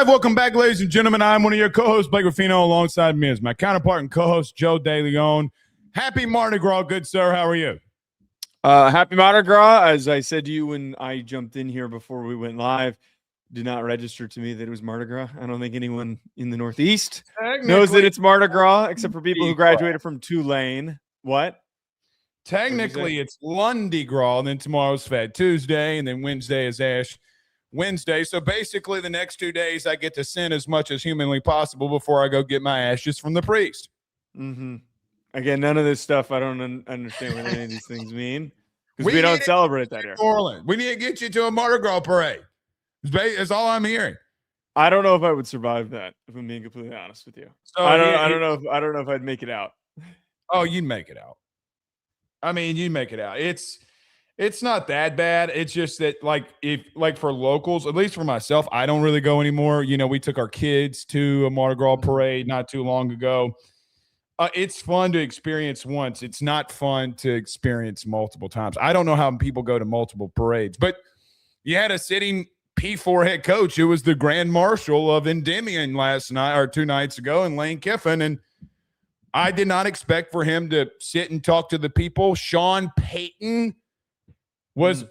live. Welcome back, ladies and gentlemen. I'm one of your co-hosts, Blake Ruffino. Alongside me is my counterpart and co-host, Joe DeLeone. Happy Mardi Gras, good sir. How are you? Happy Mardi Gras. As I said to you when I jumped in here before we went live, did not register to me that it was Mardi Gras. I don't think anyone in the Northeast knows that it's Mardi Gras, except for people who graduated from Tulane. What? Technically, it's Lundi Gras, and then tomorrow's Fat Tuesday, and then Wednesday is Ash Wednesday. So basically, the next 2 days, I get to sin as much as humanly possible before I go get my ashes from the priest. Mm-hmm. Again, none of this stuff, I don't understand what any of these things mean. Because we don't celebrate that here. Orland. We need to get you to a Mardi Gras parade. That's all I'm hearing. I don't know if I would survive that, if I'm being completely honest with you. So I don't know if I'd make it out. Oh, you'd make it out. I mean, you'd make it out. It's not that bad. It's just that, like for locals, at least for myself, I don't really go anymore. You know, we took our kids to a Mardi Gras parade not too long ago. It's fun to experience once. It's not fun to experience multiple times. I don't know how people go to multiple parades, but you had a sitting P4 head coach who was the Grand Marshal of Endymion last night or 2 nights ago in Lane Kiffin, and I did not expect for him to sit and talk to the people. Sean Payton was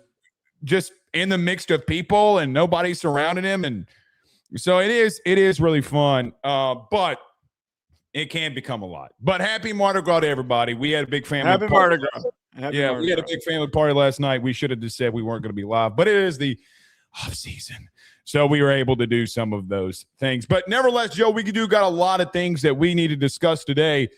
just in the mix of people, and nobody surrounded him, and so it is really fun. But it can become a lot. But happy Mardi Gras to everybody. We had a big family party. Mardi Gras. We had a big family party last night. We should have just said we weren't going to be live, but it is the off season, so we were able to do some of those things. But nevertheless, Joe, got a lot of things that we need to discuss today.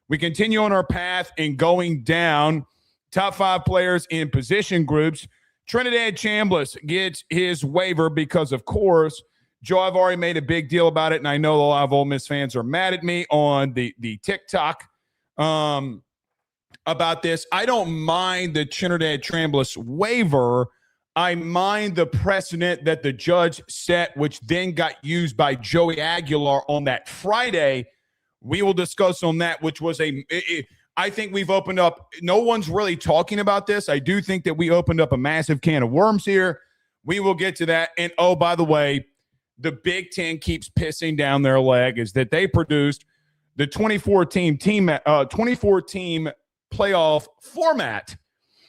We continue on our path and going down top 5 players in position groups. Trinidad Chambliss gets his waiver because, of course, Joe, I've already made a big deal about it, and I know a lot of Ole Miss fans are mad at me on the TikTok about this. I don't mind the Trinidad Chambliss waiver. I mind the precedent that the judge set, which then got used by Joey Aguilar on that Friday. We will discuss on that, which was I think we've opened up. No one's really talking about this. I do think that we opened up a massive can of worms here. We will get to that. And, oh, by the way, the Big Ten keeps pissing down their leg is that they produced the 24-team playoff format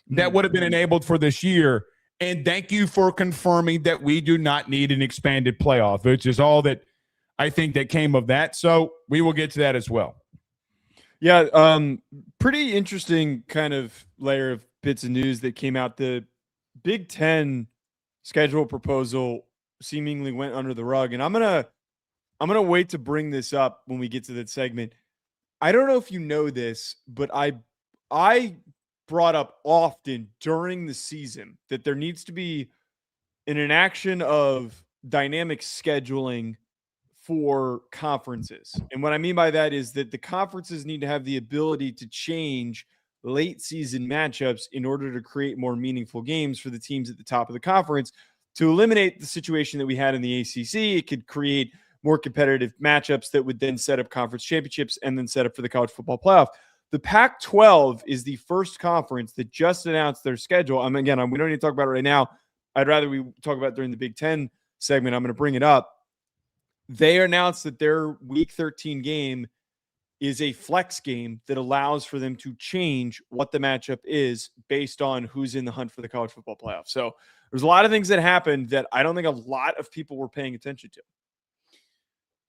that would have been enabled for this year. And thank you for confirming that we do not need an expanded playoff, which is all that I think that came of that. So we will get to that as well. Yeah, pretty interesting kind of layer of bits of news that came out. The Big Ten schedule proposal seemingly went under the rug, and I'm gonna wait to bring this up when we get to that segment. I don't know if you know this, but I brought up often during the season that there needs to be an enaction of dynamic scheduling for conferences. And what I mean by that is that the conferences need to have the ability to change late season matchups in order to create more meaningful games for the teams at the top of the conference. To eliminate the situation that we had in the ACC, it could create more competitive matchups that would then set up conference championships and then set up for the college football playoff. The Pac-12 is the first conference that just announced their schedule. We don't need to talk about it right now. I'd rather we talk about it during the Big Ten segment. I'm going to bring it up. They announced that their Week 13 game is a flex game that allows for them to change what the matchup is based on who's in the hunt for the college football playoff. So there's a lot of things that happened that I don't think a lot of people were paying attention to.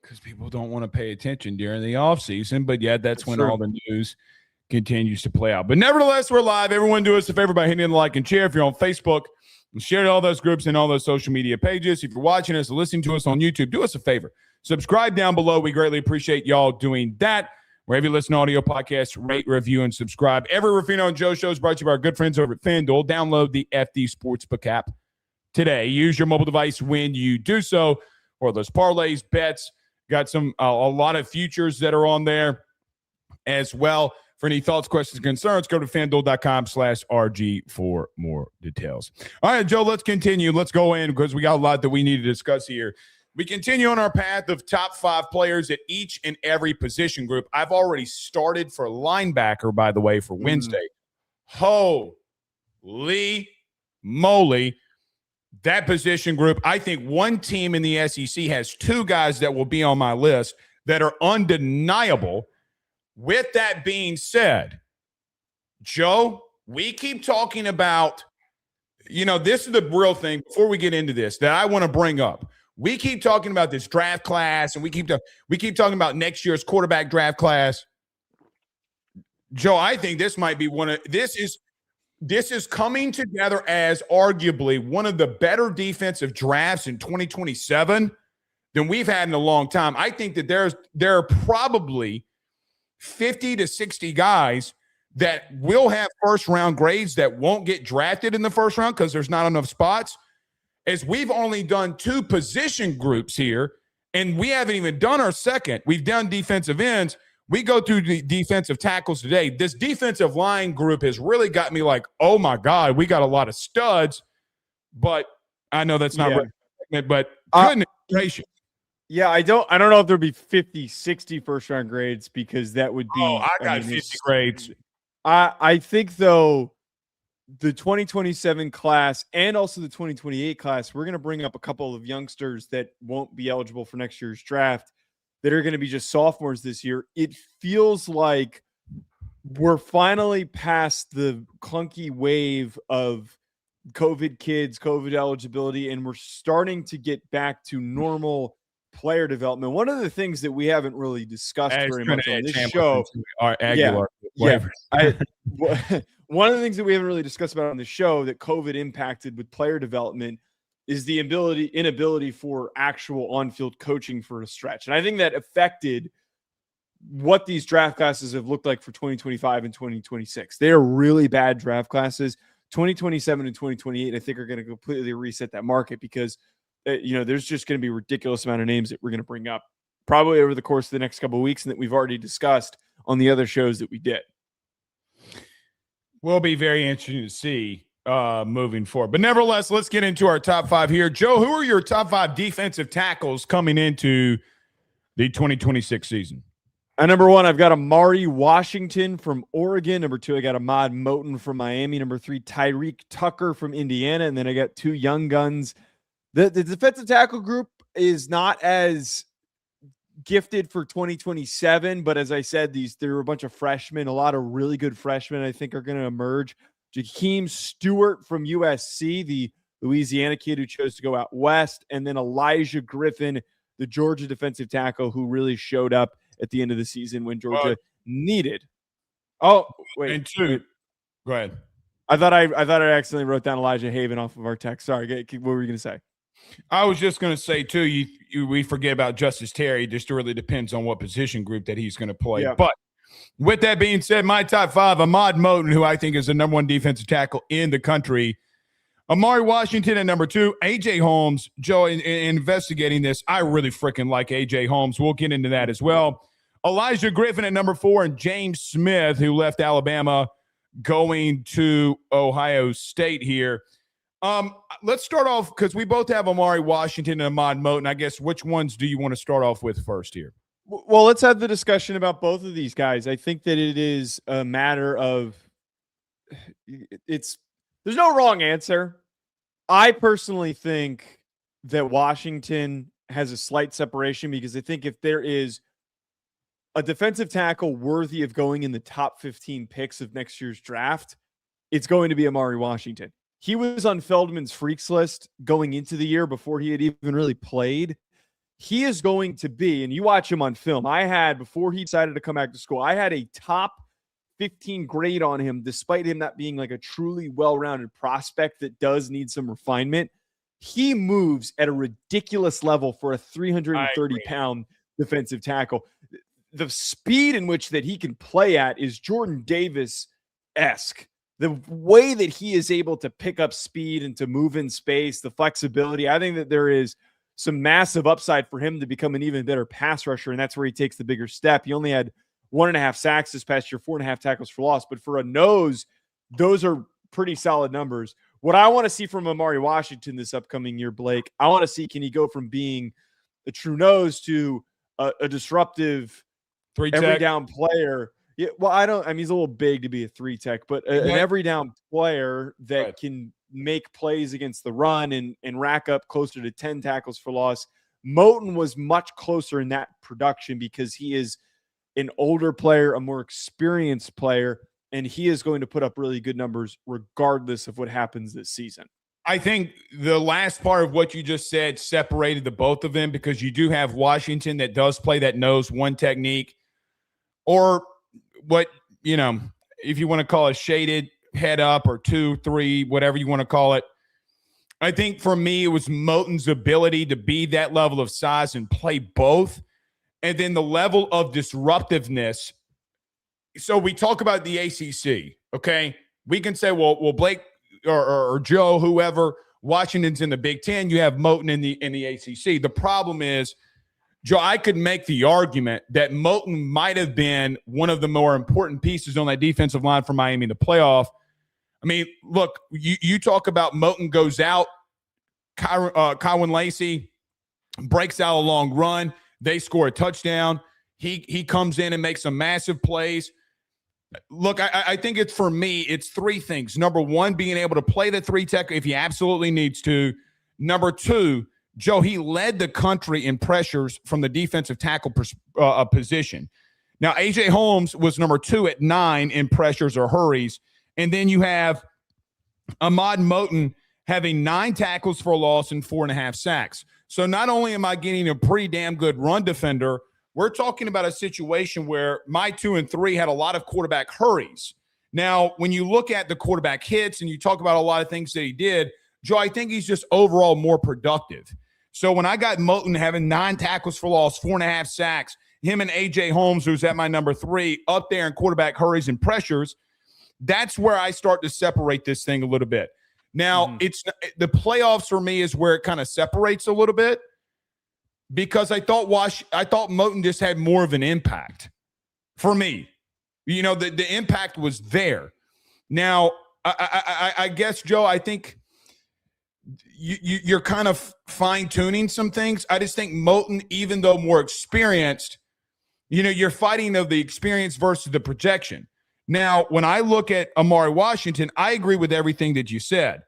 Because people don't want to pay attention during the offseason, but yeah, that's when all the news continues to play out. But nevertheless, we're live. Everyone do us a favor by hitting the like and share. If you're on Facebook, share to all those groups and all those social media pages. If you're watching us or listening to us on YouTube, do us a favor. Subscribe down below. We greatly appreciate y'all doing that. Wherever you listen to audio podcasts, rate, review, and subscribe. Every Ruffino and Joe show is brought to you by our good friends over at FanDuel. Download the FD Sportsbook app today. Use your mobile device when you do so. Or those parlays, bets. Got some a lot of futures that are on there as well. For any thoughts, questions, concerns, go to FanDuel.com/RG for more details. All right, Joe, let's continue. Let's go in because we got a lot that we need to discuss here. We continue on our path of top 5 players at each and every position group. I've already started for linebacker, by the way, for Wednesday. Holy moly. that position group, I think one team in the SEC has two guys that will be on my list that are undeniable. With that being said, Joe, we keep talking about, this is the real thing before we get into this that I want to bring up. We keep talking about this draft class, and we keep talking about next year's quarterback draft class. Joe, I think this might be this is coming together as arguably one of the better defensive drafts in 2027 than we've had in a long time. I think that there are probably 50 to 60 guys that will have first-round grades that won't get drafted in the first round because there's not enough spots. As we've only done two position groups here, and we haven't even done our second. We've done defensive ends. We go through the defensive tackles today. This defensive line group has really got me like, oh, my God, we got a lot of studs. But I know that's not right, but goodness gracious. Yeah, I don't know if there'll be 50, 60 first-round grades because that would be – I got 50 grades. I think, though, the 2027 class and also the 2028 class, we're going to bring up a couple of youngsters that won't be eligible for next year's draft that are going to be just sophomores this year. It feels like we're finally past the clunky wave of COVID kids, COVID eligibility, and we're starting to get back to normal player development. One of the things that we haven't really discussed very much on this show, one of the things that we haven't really discussed about on the show that COVID impacted with player development is the inability for actual on-field coaching for a stretch. And I think that affected what these draft classes have looked like for 2025 and 2026. They are really bad draft classes. 2027 and 2028, I think, are going to completely reset that market because there's just going to be a ridiculous amount of names that we're going to bring up probably over the course of the next couple of weeks and that we've already discussed on the other shows that we did. Will be very interesting to see moving forward. But nevertheless, let's get into our top five here. Joe, who are your top five defensive tackles coming into the 2026 season? At number one, I've got Amari Washington from Oregon. Number two, I got Ahmad Moten from Miami. Number three, Tyreek Tucker from Indiana. And then I got two young guns. The defensive tackle group is not as gifted for 2027, but as I said, there are a bunch of freshmen, a lot of really good freshmen I think are going to emerge. Jakeem Stewart from USC, the Louisiana kid who chose to go out west, and then Elijah Griffin, the Georgia defensive tackle who really showed up at the end of the season when Georgia needed. Oh, wait. And two. Go ahead. I thought I accidentally wrote down Elijah Haven off of our text. Sorry, what were you going to say? I was just going to say, too, we forget about Justice Terry. It just really depends on what position group that he's going to play. Yeah. But with that being said, my top five, Ahmad Moten, who I think is the number one defensive tackle in the country. Amari Washington at number two. A.J. Holmes. Joe, in investigating this, I really freaking like A.J. Holmes. We'll get into that as well. Elijah Griffin at number four, and James Smith, who left Alabama going to Ohio State here. Let's start off because we both have Amari Washington and Ahmad Moten. I guess which ones do you want to start off with first here? Well, let's have the discussion about both of these guys. I think that it is a matter of there's no wrong answer. I personally think that Washington has a slight separation because I think if there is a defensive tackle worthy of going in the top 15 picks of next year's draft, it's going to be Amari Washington. He was on Feldman's freaks list going into the year before he had even really played. He is going to be, and you watch him on film, before he decided to come back to school, I had a top 15 grade on him, despite him not being like a truly well-rounded prospect that does need some refinement. He moves at a ridiculous level for a 330-pound defensive tackle. The speed in which that he can play at is Jordan Davis-esque. The way that he is able to pick up speed and to move in space, the flexibility, I think that there is some massive upside for him to become an even better pass rusher, and that's where he takes the bigger step. He only had 1.5 sacks this past year, 4.5 tackles for loss, but for a nose, those are pretty solid numbers. What I want to see from Amari Washington this upcoming year, Blake, I want to see, can he go from being a true nose to a disruptive every down player? Yeah, well, he's a little big to be a 3-tech, but an every down player that can make plays against the run and rack up closer to 10 tackles for loss. Moton was much closer in that production because he is an older player, a more experienced player, and he is going to put up really good numbers regardless of what happens this season. I think the last part of what you just said separated the both of them, because you do have Washington that does play that nose one technique, or what, if you want to call it shaded head up or 2-3, whatever you want to call it. I think for me, it was Moton's ability to be that level of size and play both. And then the level of disruptiveness. So we talk about the ACC, okay? We can say, well, Blake or Joe, whoever, Washington's in the Big Ten. You have Moton in the ACC. The problem is, Joe, I could make the argument that Moton might have been one of the more important pieces on that defensive line for Miami in the playoff. I mean, look, you talk about Moton goes out, Kywin Lacey breaks out a long run. They score a touchdown. He comes in and makes some massive plays. Look, I think it's, for me, it's three things. Number one, being able to play the three tech if he absolutely needs to. Number two, Joe, he led the country in pressures from the defensive tackle position. Now, A.J. Holmes was number 2 at 9 in pressures or hurries. And then you have Ahmad Moton having 9 tackles for a loss and 4.5 sacks. So not only am I getting a pretty damn good run defender, we're talking about a situation where my 2 and 3 had a lot of quarterback hurries. Now, when you look at the quarterback hits and you talk about a lot of things that he did, Joe, I think he's just overall more productive. So when I got Moton having 9 tackles for loss, 4.5 sacks, him and A.J. Holmes, who's at my number 3, up there in quarterback hurries and pressures, that's where I start to separate this thing a little bit. Now, it's the playoffs for me is where it kind of separates a little bit, because I thought Moton just had more of an impact for me. The impact was there. Now, I guess, Joe, I think you're kind of fine-tuning some things. I just think Moton, even though more experienced, you're fighting of the experience versus the projection. Now, when I look at Amari Washington, I agree with everything that you said.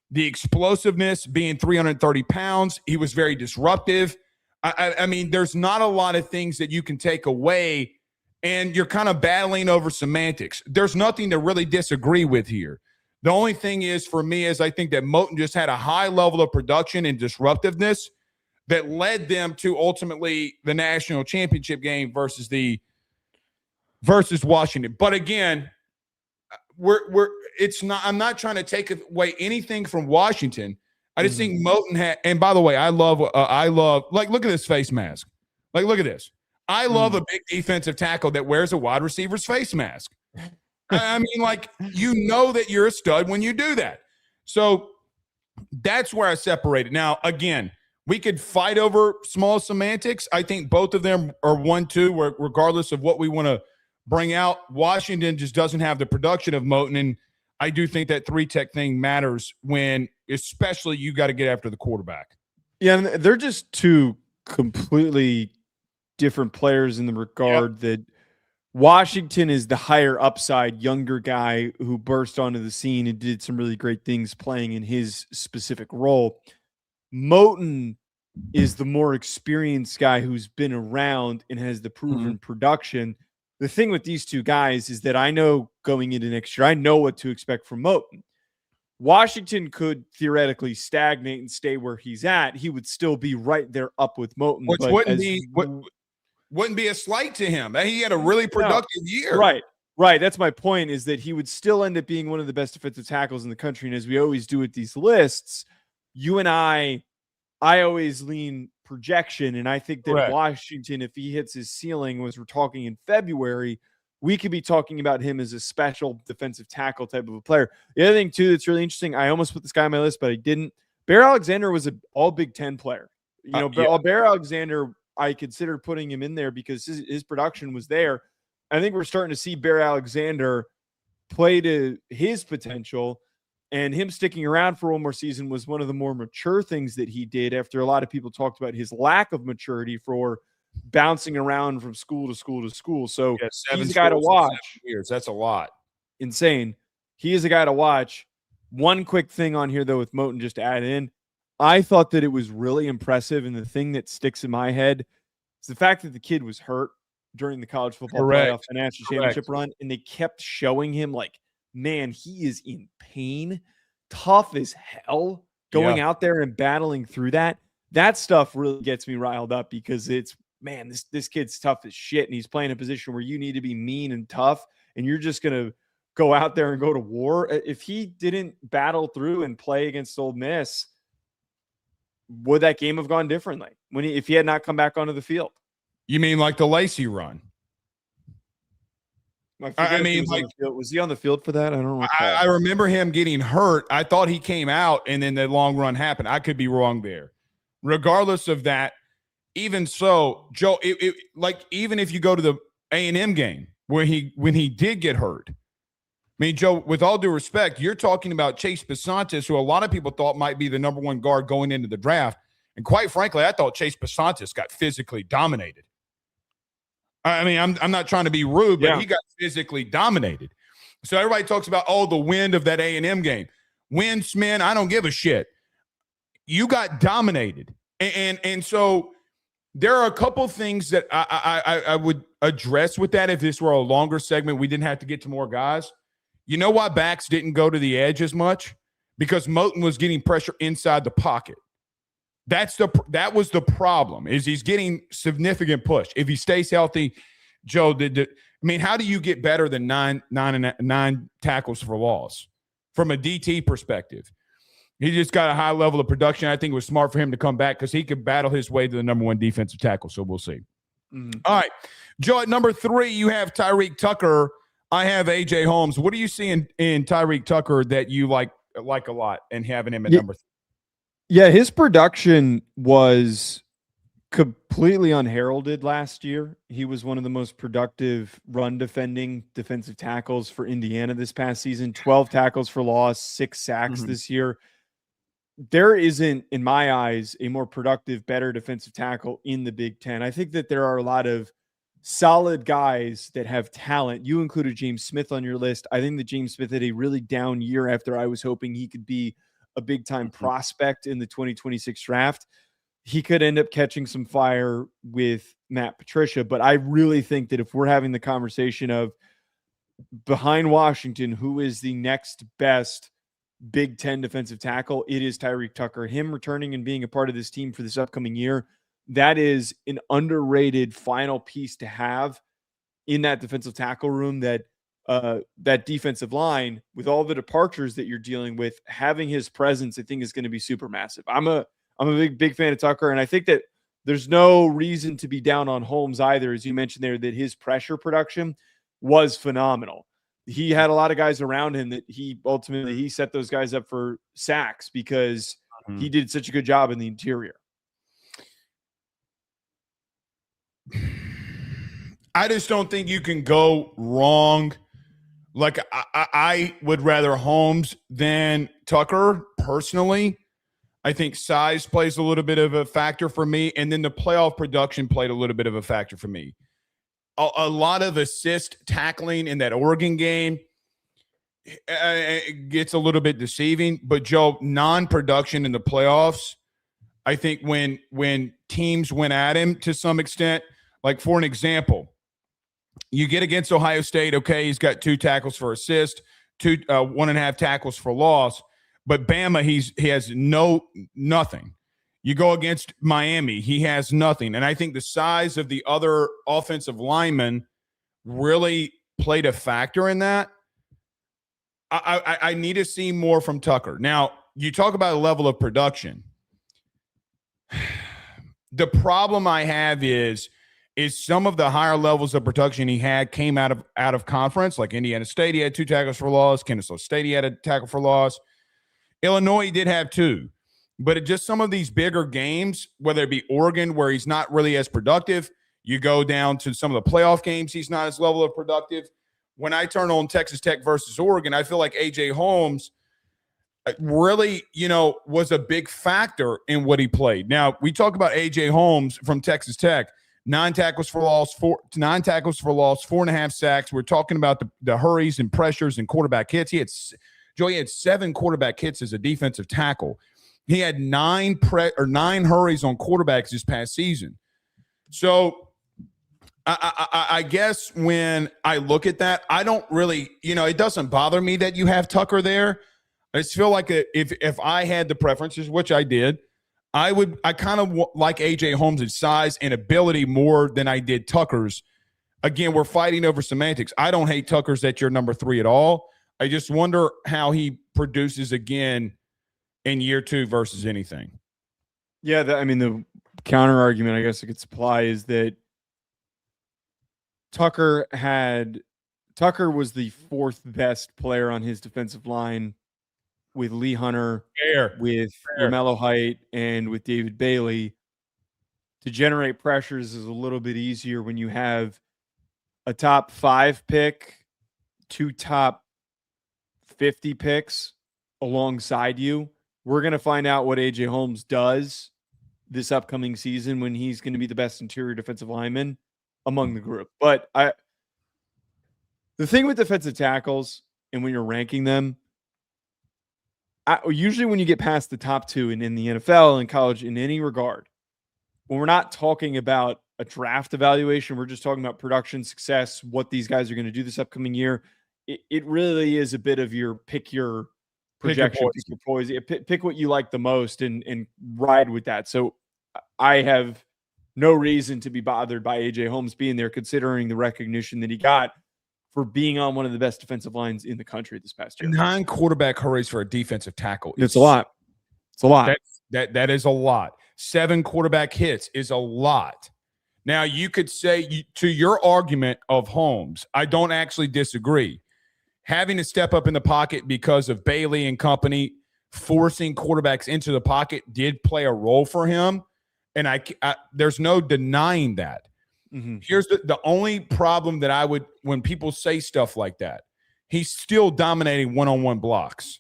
The explosiveness, being 330 pounds, he was very disruptive. I mean, there's not a lot of things that you can take away, and you're kind of battling over semantics. There's nothing to really disagree with here. The only thing is, for me, is I think that Moton just had a high level of production and disruptiveness that led them to ultimately the national championship game versus Washington. But again, I'm not trying to take away anything from Washington. I just think Moton had, and by the way, I love, like, look at this face mask. Like, look at this. I love a big defensive tackle that wears a wide receiver's face mask. I mean, like, that you're a stud when you do that. So that's where I separated. Now, again, we could fight over small semantics. I think both of them are 1-2, regardless of what we want to bring out. Washington just doesn't have the production of Moton, and I do think that 3-tech thing matters when, especially, you got to get after the quarterback. Yeah, and they're just two completely different players in the regard that Washington is the higher upside, younger guy who burst onto the scene and did some really great things playing in his specific role. Moton is the more experienced guy who's been around and has the proven production. The thing with these two guys is that I know going into next year, I know what to expect from Moton. Washington could theoretically stagnate and stay where he's at. He would still be right there up with Moton. Which wouldn't be a slight to him. He had a really productive year. Right. That's my point, is that he would still end up being one of the best defensive tackles in the country. And as we always do with these lists, you and I always lean projection. And I think that Washington, if he hits his ceiling, as we're talking in February, we could be talking about him as a special defensive tackle type of a player. The other thing, too, that's really interesting, I almost put this guy on my list, but I didn't. Bear Alexander was an all Big Ten player. Bear Alexander, I considered putting him in there because his production was there. I think we're starting to see Bear Alexander play to his potential, and him sticking around for one more season was one of the more mature things that he did, after a lot of people talked about his lack of maturity for bouncing around from school to school to school. So he's a guy to watch. Years. That's a lot. Insane. He is a guy to watch. One quick thing on here, though, with Moten, just to add in, I thought that it was really impressive, and the thing that sticks in my head is the fact that the kid was hurt during the college football playoff and national championship run, and they kept showing him like, man, he is in pain, tough as hell, going out there and battling through that. That stuff really gets me riled up because it's, man, this kid's tough as shit, and he's playing a position where you need to be mean and tough, and you're just going to go out there and go to war. If he didn't battle through and play against Ole Miss, would that game have gone differently if he had not come back onto the field? You mean like the Lacey run? I mean, was he on the field for that? I don't know. I remember him getting hurt. I thought he came out and then the long run happened. I could be wrong there. Regardless of that, even so, Joe, like even if you go to the A&M game when he did get hurt, I mean, Joe, with all due respect, you're talking about Chase Besantis, who a lot of people thought might be the number one guard going into the draft. And quite frankly, I thought Chase Besantis got physically dominated. I mean, I'm not trying to be rude, but he got physically dominated. So everybody talks about, the wind of that A&M game. Winds, man, I don't give a shit. You got dominated. And so there are a couple things that I would address with that if this were a longer segment. We didn't have to get to more guys. You know why backs didn't go to the edge as much? Because Moten was getting pressure inside the pocket. That was the problem, is he's getting significant push. If he stays healthy, Joe, I mean, how do you get better than nine tackles for loss from a DT perspective? He just got a high level of production. I think it was smart for him to come back because he could battle his way to the number one defensive tackle. So we'll see. Mm-hmm. All right, Joe, at number 3, you have Tyreek Tucker. I have A.J. Holmes. What do you see in Tyreek Tucker that you like a lot and having him at number 3? Yeah, his production was completely unheralded last year. He was one of the most productive run defending defensive tackles for Indiana this past season. 12 tackles for loss, 6 sacks this year. There isn't, in my eyes, a more productive, better defensive tackle in the Big Ten. I think that there are a lot of solid guys that have talent. You included James Smith on your list. I think that James Smith had a really down year after I was hoping he could be a big-time prospect in the 2026 draft. He could end up catching some fire with Matt Patricia, but I really think that if we're having the conversation of behind Washington, who is the next best Big Ten defensive tackle, it is Tyreek Tucker. Him returning and being a part of this team for this upcoming year, that is an underrated final piece to have in that defensive tackle room, that defensive line, with all the departures that you're dealing with. Having his presence, I think, is going to be super massive. I'm a big fan of Tucker, and I think that there's no reason to be down on Holmes either. As you mentioned there, that his pressure production was phenomenal. He had a lot of guys around him that he set those guys up for sacks because he did such a good job in the interior. I just don't think you can go wrong. Like, I would rather Holmes than Tucker, personally. I think size plays a little bit of a factor for me, and then the playoff production played a little bit of a factor for me. A lot of assist tackling in that Oregon game it gets a little bit deceiving. But, Joe, non-production in the playoffs, I think when teams went at him to some extent, like for an example, you get against Ohio State, okay, he's got 2 tackles for assist, 1.5 tackles for loss. But Bama, he has nothing. You go against Miami, he has nothing. And I think the size of the other offensive linemen really played a factor in that. I need to see more from Tucker. Now, you talk about a level of production. The problem I have is some of the higher levels of production he had came out of conference, like Indiana State, he had 2 tackles for loss. Kennesaw State, he had a tackle for loss. Illinois, he did have 2. But just some of these bigger games, whether it be Oregon, where he's not really as productive, you go down to some of the playoff games, he's not as level of productive. When I turn on Texas Tech versus Oregon, I feel like A.J. Holmes really, was a big factor in what he played. Now, we talk about A.J. Holmes from Texas Tech. 9 tackles for loss, 4.5 sacks. We're talking about the hurries and pressures and quarterback hits. Joey had 7 quarterback hits as a defensive tackle. He had 9 hurries on quarterbacks this past season. So I guess when I look at that, I don't really, it doesn't bother me that you have Tucker there. I just feel like if I had the preferences, which I did, I kind of like AJ Holmes' size and ability more than I did Tucker's. Again, we're fighting over semantics. I don't hate Tucker's at your number 3 at all. I just wonder how he produces again in year 2 versus anything. Yeah, the counter argument I guess I could supply is that Tucker was the 4th best player on his defensive line with Lee Hunter, with LaMelo Height, and with David Bailey. To generate pressures is a little bit easier when you have a top 5 pick, 2 top 50 picks alongside you. We're going to find out what AJ Holmes does this upcoming season when he's going to be the best interior defensive lineman among the group. But the thing with defensive tackles and when you're ranking them, usually when you get past the top 2 and in the NFL and college in any regard, when we're not talking about a draft evaluation, we're just talking about production, success, what these guys are going to do this upcoming year. It really is a bit of your pick your projection, pick your poison, pick what you like the most and ride with that. So I have no reason to be bothered by AJ Holmes being there, considering the recognition that he got for being on one of the best defensive lines in the country this past year. 9 quarterback hurries for a defensive tackle. It's a lot. It's a lot. That is a lot. 7 quarterback hits is a lot. Now, you could say, to your argument of Holmes, I don't actually disagree. Having to step up in the pocket because of Bailey and company forcing quarterbacks into the pocket did play a role for him, and there's no denying that. Mm-hmm. Here's the only problem that I would, when people say stuff like that, he's still dominating one-on-one blocks.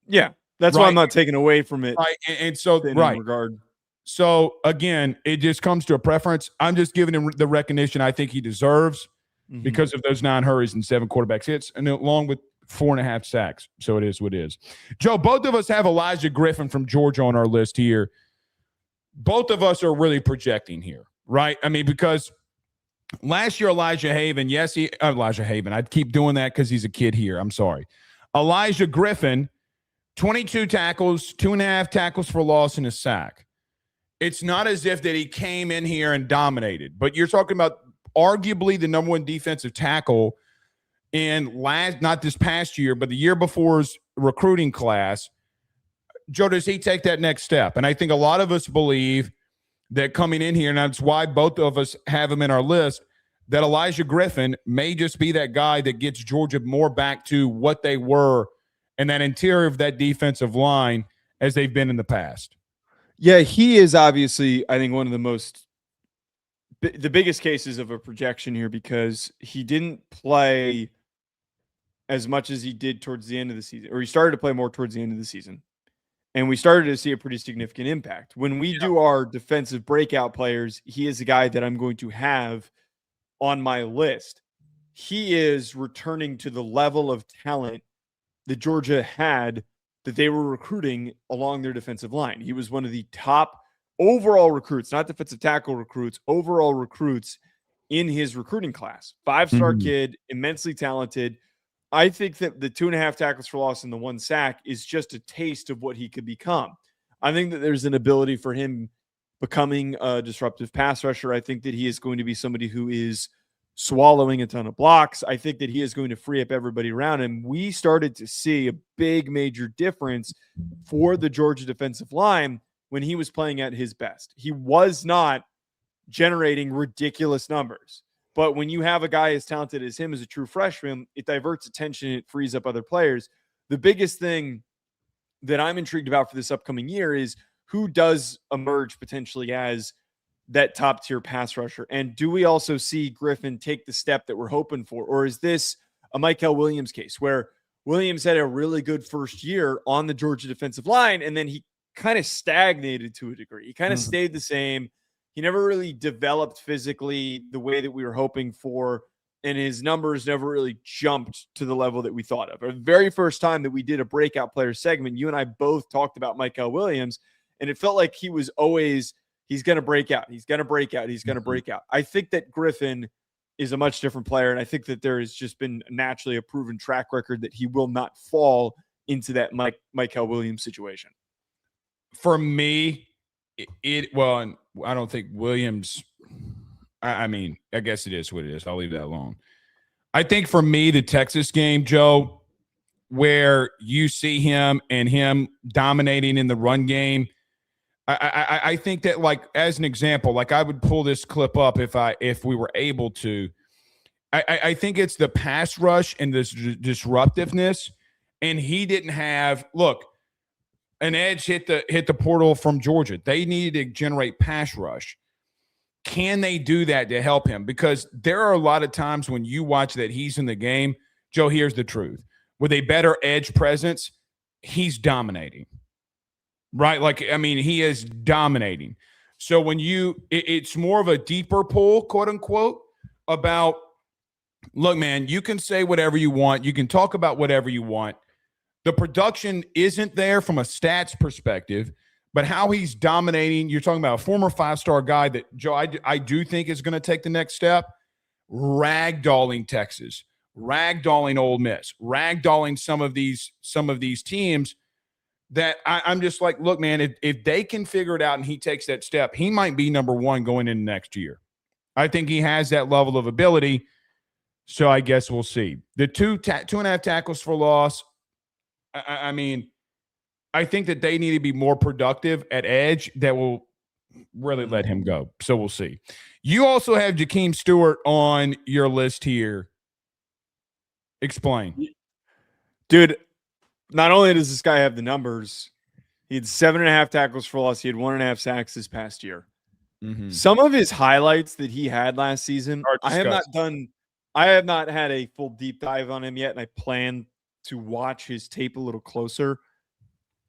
Yeah, that's why I'm not taking away from it. Right, and so in regard. So, again, it just comes to a preference. I'm just giving him the recognition I think he deserves because of those 9 hurries and 7 quarterback hits, and along with 4.5 sacks. So it is what it is. Joe, both of us have Elijah Griffin from Georgia on our list here. Both of us are really projecting here, right? I mean, because last year, Elijah Haven, I'd keep doing that because he's a kid here. I'm sorry. Elijah Griffin, 22 tackles, 2.5 tackles for loss, and a sack. It's not as if that he came in here and dominated, but you're talking about arguably the number 1 defensive tackle in not this past year, but the year before's recruiting class. Joe, does he take that next step? And I think a lot of us believe that coming in here, and that's why both of us have him in our list, that Elijah Griffin may just be that guy that gets Georgia more back to what they were in that interior of that defensive line as they've been in the past. Yeah, he is obviously, I think, one of the biggest cases of a projection here because he didn't play as much as he did towards the end of the season, or he started to play more towards the end of the season. And we started to see a pretty significant impact. When we do our defensive breakout players, he is a guy that I'm going to have on my list. He is returning to the level of talent that Georgia had that they were recruiting along their defensive line. He was one of the top overall recruits, not defensive tackle recruits, overall recruits in his recruiting class. 5-star kid, immensely talented. I think that the 2.5 tackles for loss and the 1 sack is just a taste of what he could become. I think that there's an ability for him becoming a disruptive pass rusher. I think that he is going to be somebody who is swallowing a ton of blocks. I think that he is going to free up everybody around him. We started to see a big major difference for the Georgia defensive line when he was playing at his best. He was not generating ridiculous numbers. But when you have a guy as talented as him as a true freshman, it diverts attention. It frees up other players. The biggest thing that I'm intrigued about for this upcoming year is who does emerge potentially as that top tier pass rusher. And do we also see Griffin take the step that we're hoping for? Or is this a Michael Williams case where Williams had a really good first year on the Georgia defensive line, and then he kind of stagnated to a degree. He kind of stayed the same. He never really developed physically the way that we were hoping for. and his numbers never really jumped to the level that we thought of. The very first time that we did a breakout player segment, you and I both talked about Michael Williams, and it felt like he was always, he's going to break out. He's going to break out. He's going to break out. I think that Griffin is a much different player, and I think that there has just been naturally a proven track record that he will not fall into that Michael Williams situation. For me, well, I don't think Williams, I mean, I guess it is what it is. I'll leave that alone. I think for me, the Texas game, Joe, where you see him and him dominating in the run game, I think that, like, as an example, like I would pull this clip up if we were able to. I think it's the pass rush and this disruptiveness, and he didn't have, look, an edge hit the portal from Georgia. They needed to generate pass rush. Can they do that to help him? Because there are a lot of times when you watch that he's in the game, Joe, here's the truth. With a better edge presence, he's dominating. Right? Like, I mean, he is dominating. So when it's more of a deeper pull, quote unquote, about, look, man, you can say whatever you want. You can talk about whatever you want. The production isn't there from a stats perspective, but how he's dominating, you're talking about a former 5-star guy that, Joe, I do think is going to take the next step. Ragdolling Texas, ragdolling Ole Miss, ragdolling some of these teams that I'm just like, look, man, if they can figure it out and he takes that step, he might be number one going into next year. I think he has that level of ability. So I guess we'll see. The 2.5 tackles for loss. I mean, I think that they need to be more productive at edge. That will really let him go. So we'll see. You also have Jakeem Stewart on your list here. Explain. Dude, not only does this guy have the numbers, he had 7.5 tackles for loss. He had 1.5 sacks this past year. Mm-hmm. Some of his highlights that he had last season, I have not had a full deep dive on him yet, and I plan to watch his tape a little closer.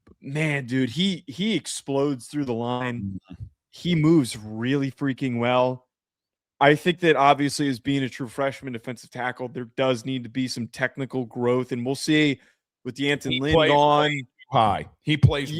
But man, dude, he explodes through the line. He moves really freaking well. I think that obviously, as being a true freshman defensive tackle, there does need to be some technical growth, and we'll see with D'Anton Lynn gone. High. He plays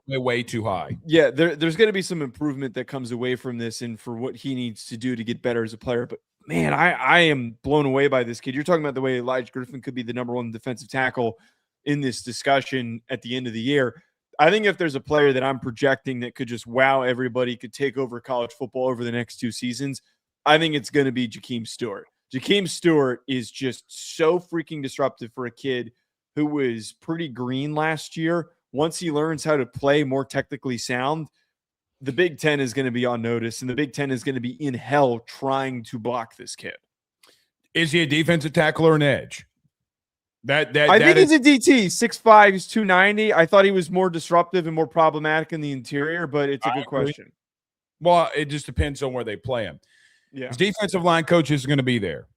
way too high. Yeah, there's going to be some improvement that comes away from this and for what he needs to do to get better as a player. But man, I am blown away by this kid. You're talking about the way Elijah Griffin could be the number one defensive tackle in this discussion at the end of the year. I think if there's a player that I'm projecting that could just wow everybody, could take over college football over the next 2 seasons, I think it's going to be Jakeem Stewart. Jakeem Stewart is just so freaking disruptive for a kid who was pretty green last year. Once he learns how to play more technically sound, the Big Ten is going to be on notice, and the Big Ten is going to be in hell trying to block this kid. Is he a defensive tackle or an edge? I think he's a DT. 6'5", he's 290. I thought he was more disruptive and more problematic in the interior, but it's a good question. Well, it just depends on where they play him. Yeah. His defensive line coach is going to be there.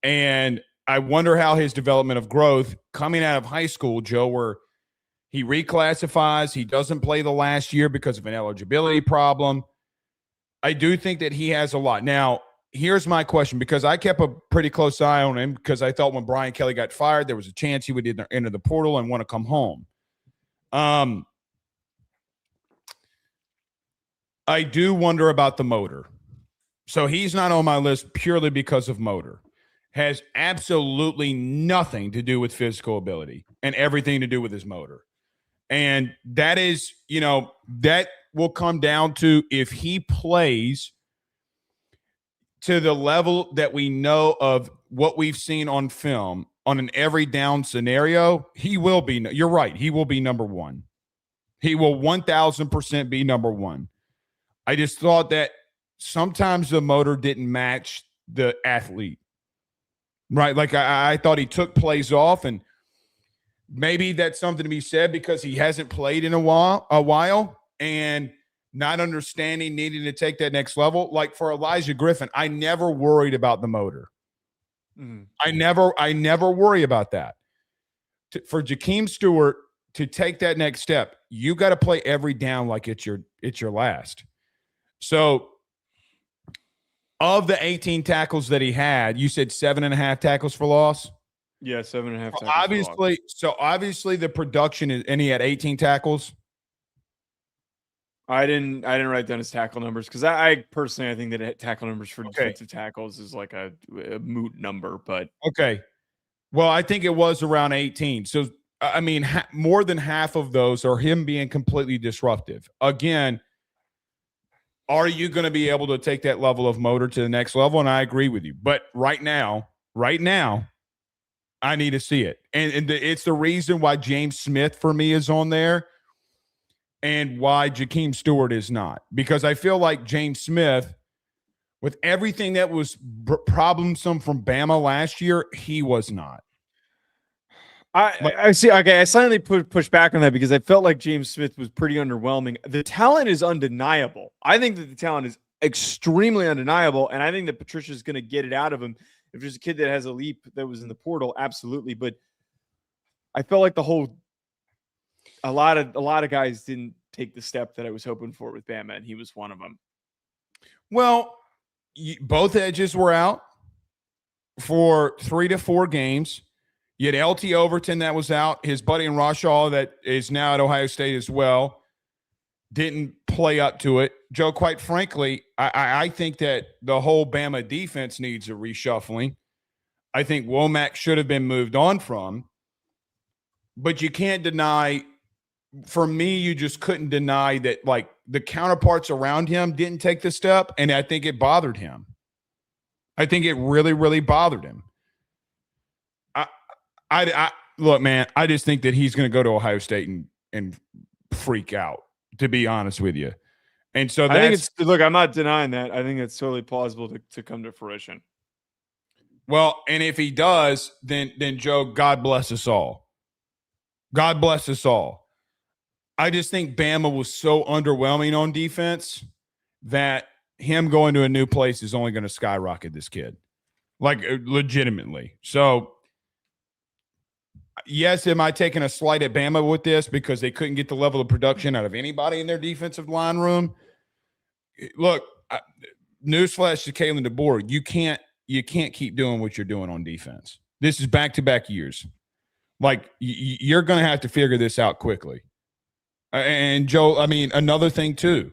And I wonder how his development of growth coming out of high school, Joe, where he reclassifies, he doesn't play the last year because of an eligibility problem. I do think that he has a lot. Now, here's my question, because I kept a pretty close eye on him because I thought when Brian Kelly got fired, there was a chance he would enter the portal and want to come home. I do wonder about the motor. So he's not on my list purely because of motor. Has absolutely nothing to do with physical ability and everything to do with his motor. And that is, that will come down to if he plays to the level that we know of what we've seen on film on an every down scenario, he will be, you're right, he will be number one. He will 1,000% be number one. I just thought that sometimes the motor didn't match the athlete. Right, like I thought he took plays off, and maybe that's something to be said because he hasn't played in a while, and not understanding needing to take that next level. Like for Elijah Griffin, I never worried about the motor. I never worry about that. For Jakeem Stewart to take that next step, you got to play every down like it's your last. So Of the 18 tackles that he had, you said 7.5 tackles for loss. Yeah, 7.5 tackles obviously, so obviously the production is, and he had 18 tackles. I didn't write down his tackle numbers because I personally I think that tackle numbers for defensive tackles is like a moot number. But okay, well, I think it was around 18. So I mean, more than half of those are him being completely disruptive. Again, are you going to be able to take that level of motor to the next level? And I agree with you. But right now, I need to see it. And it's the reason why James Smith for me is on there and why Jakeem Stewart is not. Because I feel like James Smith, with everything that was problemsome from Bama last year, he was not. I see. Okay, I slightly push back on that because I felt like James Smith was pretty underwhelming. The talent is undeniable. I think that the talent is extremely undeniable, and I think that Patricia's going to get it out of him. If there's a kid that has a leap that was in the portal, absolutely. But I felt like a lot of guys didn't take the step that I was hoping for with Bama, and he was one of them. Well, both edges were out for 3 to 4 games. You had LT Overton that was out. His buddy in Rashaw that is now at Ohio State as well didn't play up to it. Joe, quite frankly, I think that the whole Bama defense needs a reshuffling. I think Womack should have been moved on from. But you can't deny, for me, you just couldn't deny that, like, the counterparts around him didn't take the step, and I think it bothered him. I think it really, really bothered him. I look, man, I just think that he's going to go to Ohio State and freak out, to be honest with you. And so I think look, I'm not denying that. I think it's totally plausible to come to fruition. Well, and if he does, then Joe, God bless us all. God bless us all. I just think Bama was so underwhelming on defense that him going to a new place is only going to skyrocket this kid, like legitimately. So, yes, am I taking a slight at Bama with this because they couldn't get the level of production out of anybody in their defensive line room? Look, newsflash to Kalen DeBoer, you can't keep doing what you're doing on defense. This is back-to-back years. Like, you're going to have to figure this out quickly. And, Joe, I mean, another thing, too.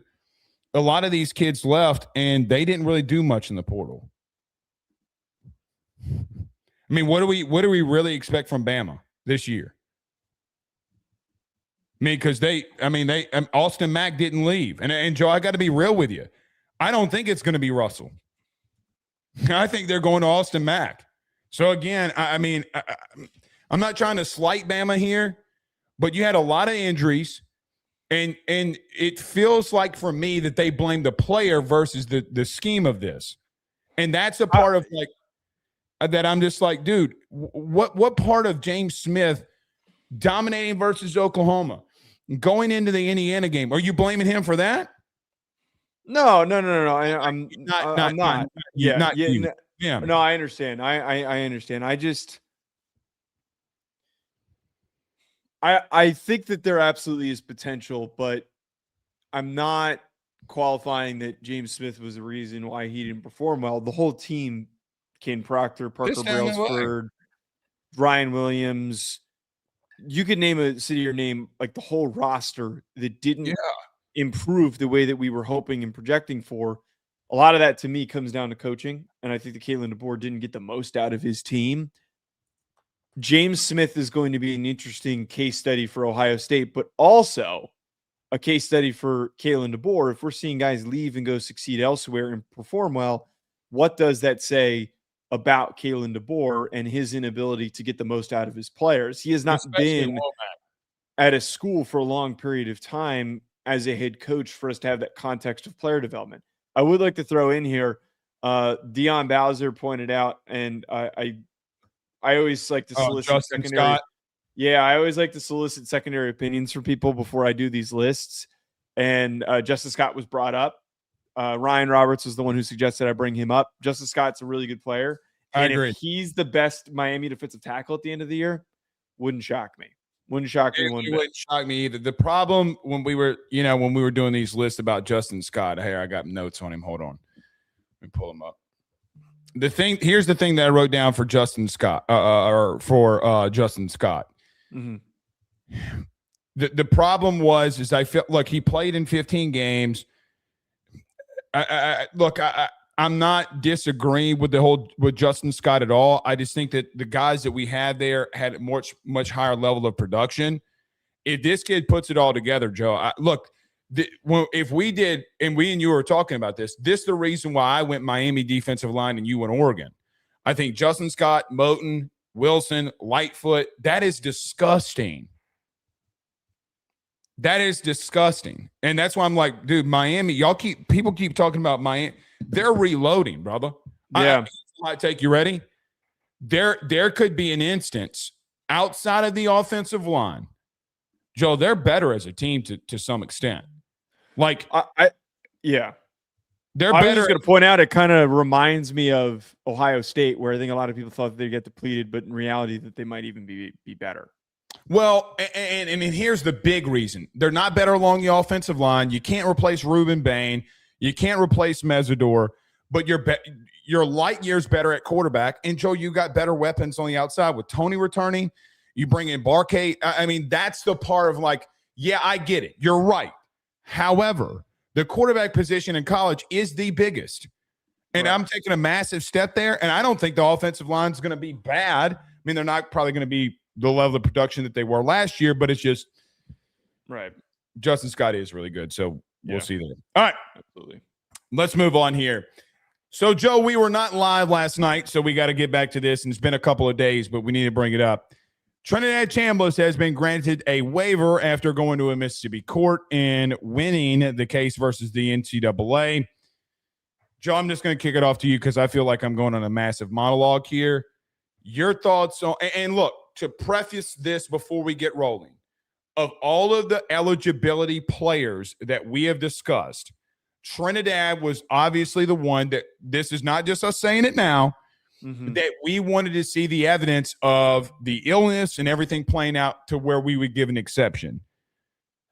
A lot of these kids left, and they didn't really do much in the portal. I mean, what do we really expect from Bama this year? I mean, because Austin Mack didn't leave. And Joe, I got to be real with you. I don't think it's going to be Russell. I think they're going to Austin Mack. So, again, I'm not trying to slight Bama here, but you had a lot of injuries. And it feels like for me that they blame the player versus the scheme of this. And that's a part of like that I'm just like, dude, what part of James Smith dominating versus Oklahoma, going into the Indiana game, are you blaming him for that? No. I'm not. Yeah. No, I understand. I understand. I think that there absolutely is potential, but I'm not qualifying that James Smith was the reason why he didn't perform well. The whole team, Ken Proctor, Parker Brailsford, Ryan Williams, you could name a city or name like the whole roster that didn't improve the way that we were hoping and projecting for. A lot of that to me comes down to coaching, and I think that Kalen DeBoer didn't get the most out of his team. James Smith is going to be an interesting case study for Ohio State, but also a case study for Kalen DeBoer. If we're seeing guys leave and go succeed elsewhere and perform well, what does that say about Kalen DeBoer and his inability to get the most out of his players? He has not been at a school for a long period of time as a head coach for us to have that context of player development. I would like to throw in here, Deion Bowser pointed out, and I always like to solicit secondary. Yeah, I always like to solicit secondary opinions from people before I do these lists. And Justin Scott was brought up. Ryan Roberts was the one who suggested I bring him up. Justin Scott's a really good player. I agree. If he's the best Miami defensive tackle at the end of the year, wouldn't shock me. Wouldn't shock me one bit. Wouldn't shock me either. The problem when we were doing these lists about Justin Scott, here I got notes on him. Hold on. Let me pull them up. Here's the thing that I wrote down for Justin Scott, Justin Scott. Mm-hmm. The problem is I felt look, he played in 15 games. I'm not disagreeing with Justin Scott at all. I just think that the guys that we had there had a much higher level of production. If this kid puts it all together, Joe, if we did, and we and you were talking about this is the reason why I went Miami defensive line and you went Oregon. I think Justin Scott, Moton, Wilson, Lightfoot, that is disgusting. That is disgusting. And that's why I'm like, dude, Miami, people keep talking about Miami. They're reloading, brother. Yeah. I take you ready. There could be an instance outside of the offensive line. Joe, they're better as a team to some extent. Like, yeah. They're I better. was just going to point out, it kind of reminds me of Ohio State, where I think a lot of people thought they'd get depleted, but in reality that they might even be better. Well, and here's the big reason. They're not better along the offensive line. You can't replace Ruben Bain. You can't replace Mesidor, but you're light years better at quarterback. And, Joe, you got better weapons on the outside with Tony returning. You bring in Barkay. I mean, that's the part of like, yeah, I get it. You're right. However, the quarterback position in college is the biggest. And right. I'm taking a massive step there, and I don't think the offensive line is going to be bad. I mean, they're not probably going to be the level of production that they were last year, but it's just right. Justin Scott is really good, so we'll see there. All right. Absolutely. Let's move on here. So, Joe, we were not live last night, so we got to get back to this, and it's been a couple of days, but we need to bring it up. Trinidad Chambliss has been granted a waiver after going to a Mississippi court and winning the case versus the NCAA. Joe, I'm just going to kick it off to you because I feel like I'm going on a massive monologue here. Your thoughts on – and look, to preface this before we get rolling, of all of the eligibility players that we have discussed, Trinidad was obviously the one that – this is not just us saying it now – that we wanted to see the evidence of the illness and everything playing out to where we would give an exception.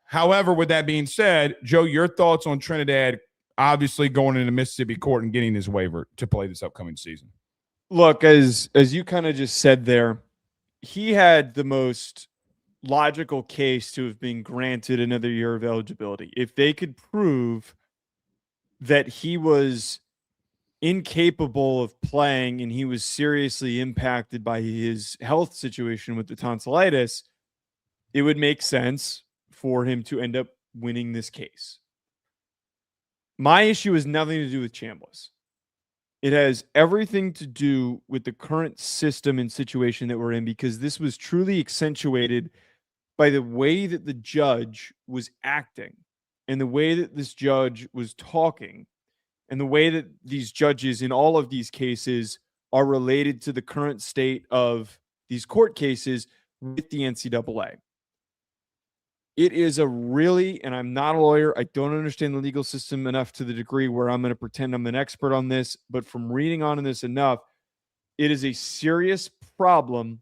However, with that being said, Joe, your thoughts on Trinidad obviously going into Mississippi court and getting his waiver to play this upcoming season? Look, as you kind of just said there, he had the most logical case to have been granted another year of eligibility. If they could prove that he was incapable of playing and he was seriously impacted by his health situation with the tonsillitis, it would make sense for him to end up winning this case. My issue has nothing to do with Chambliss. It has everything to do with the current system and situation that we're in, because this was truly accentuated by the way that the judge was acting and the way that this judge was talking and the way that these judges in all of these cases are related to the current state of these court cases with the NCAA. It is a really, and I'm not a lawyer, I don't understand the legal system enough to the degree where I'm going to pretend I'm an expert on this, but from reading on this enough, it is a serious problem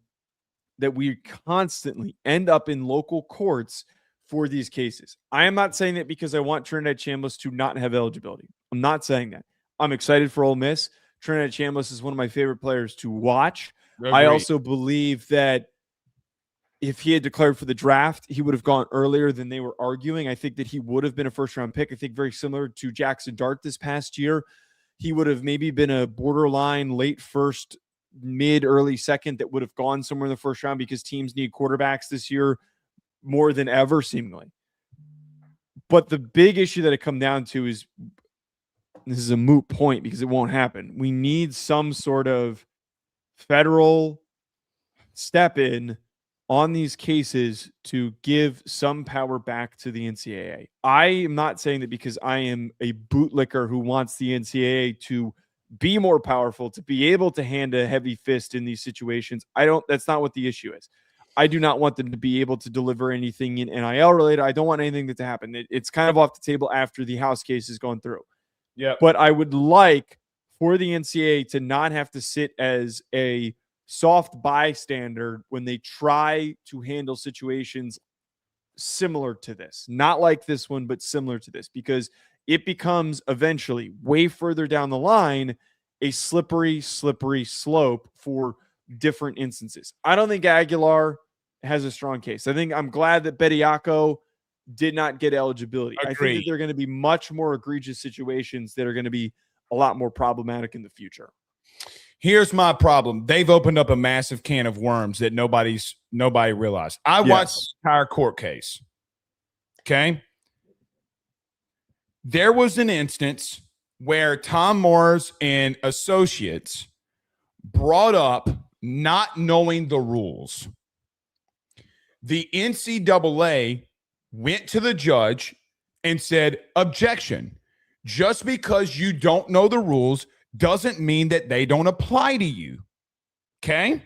that we constantly end up in local courts for these cases. I am not saying that because I want Trinidad Chambliss to not have eligibility. I'm not saying that. I'm excited for Ole Miss. Trinidad Chambliss is one of my favorite players to watch. Agreed. I also believe that if he had declared for the draft, he would have gone earlier than they were arguing. I think that he would have been a first-round pick. I think very similar to Jackson Dart this past year. He would have maybe been a borderline late first, mid, early second that would have gone somewhere in the first round because teams need quarterbacks this year more than ever, seemingly. But the big issue that it comes down to is, this is a moot point because it won't happen. We need some sort of federal step in on these cases to give some power back to the NCAA. I am not saying that because I am a bootlicker who wants the NCAA to be more powerful, to be able to hand a heavy fist in these situations. That's not what the issue is. I do not want them to be able to deliver anything in NIL related. I don't want anything to happen. It's kind of off the table after the House case has gone through. Yeah. But I would like for the NCAA to not have to sit as a soft bystander when they try to handle situations similar to this. Not like this one, but similar to this. Because it becomes eventually way further down the line a slippery slope for different instances. I don't think Aguilar has a strong case. I'm glad that Bediako did not get eligibility. Agreed. I think that there are going to be much more egregious situations that are going to be a lot more problematic in the future. Here's my problem. They've opened up a massive can of worms that nobody realized. I watched the entire court case. Okay. There was an instance where Tom Mars and associates brought up not knowing the rules. The NCAA went to the judge and said, objection. Just because you don't know the rules doesn't mean that they don't apply to you. Okay?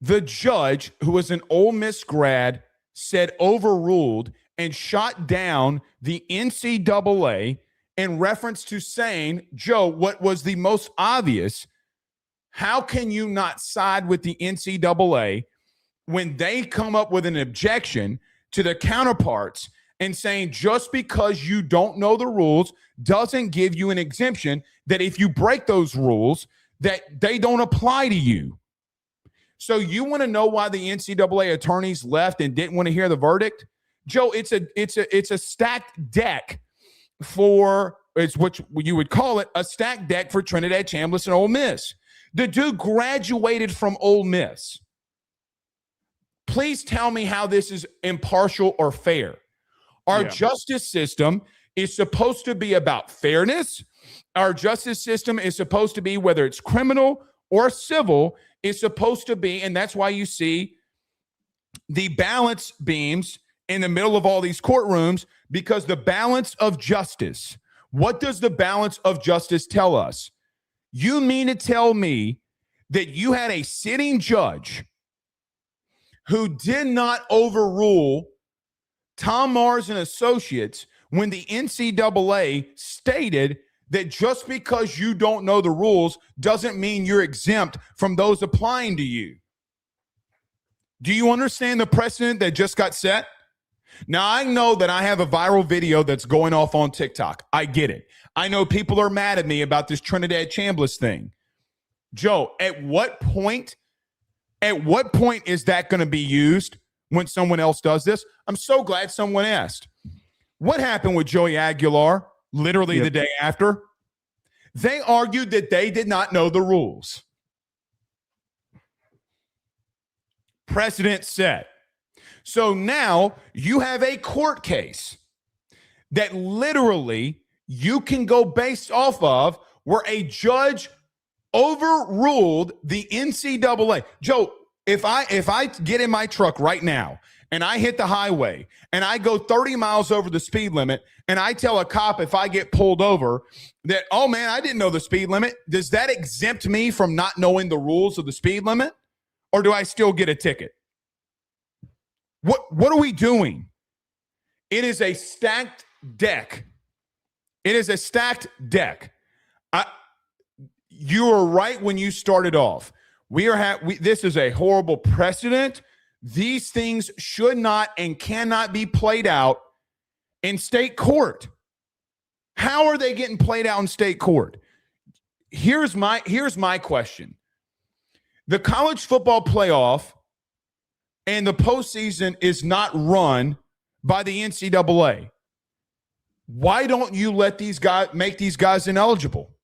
The judge, who was an Ole Miss grad, said overruled and shot down the NCAA in reference to saying, Joe, what was the most obvious? How can you not side with the NCAA when they come up with an objection to the counterparts and saying just because you don't know the rules doesn't give you an exemption, that if you break those rules, that they don't apply to you? So you want to know why the NCAA attorneys left and didn't want to hear the verdict? Joe, it's a stacked deck it's what you would call it, a stacked deck for Trinidad Chambliss and Ole Miss. The dude graduated from Ole Miss. Please tell me how this is impartial or fair. Our justice system is supposed to be about fairness. Our justice system is supposed to be, whether it's criminal or civil, is supposed to be, and that's why you see the balance beams in the middle of all these courtrooms, because the balance of justice. What does the balance of justice tell us? You mean to tell me that you had a sitting judge who did not overrule Tom Mars and associates when the NCAA stated that just because you don't know the rules doesn't mean you're exempt from those applying to you? Do you understand the precedent that just got set? Now, I know that I have a viral video that's going off on TikTok. I get it. I know people are mad at me about this Trinidad Chambliss thing. Joe, at what point is that going to be used when someone else does this? I'm so glad someone asked. What happened with Joey Aguilar literally the day after? They argued that they did not know the rules. Precedent set. So now you have a court case that literally you can go based off of, where a judge overruled the NCAA. Joe, if I get in my truck right now and I hit the highway and I go 30 miles over the speed limit and I tell a cop if I get pulled over that, oh man, I didn't know the speed limit, does that exempt me from not knowing the rules of the speed limit? Or do I still get a ticket? What are we doing? It is a stacked deck. It is a stacked deck. You were right when you started off. This is a horrible precedent. These things should not and cannot be played out in state court. How are they getting played out in state court? Here's my question. The college football playoff and the postseason is not run by the NCAA. Why don't you let these guys make these guys ineligible?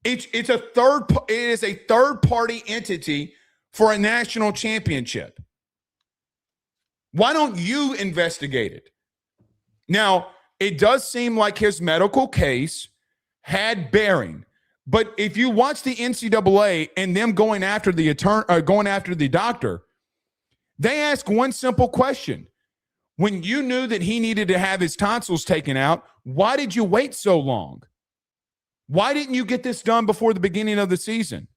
It is a third party entity for a national championship. Why don't you investigate it? Now, it does seem like his medical case had bearing. But if you watch the NCAA and them going after the doctor, they ask one simple question. When you knew that he needed to have his tonsils taken out, why did you wait so long? Why didn't you get this done before the beginning of the season?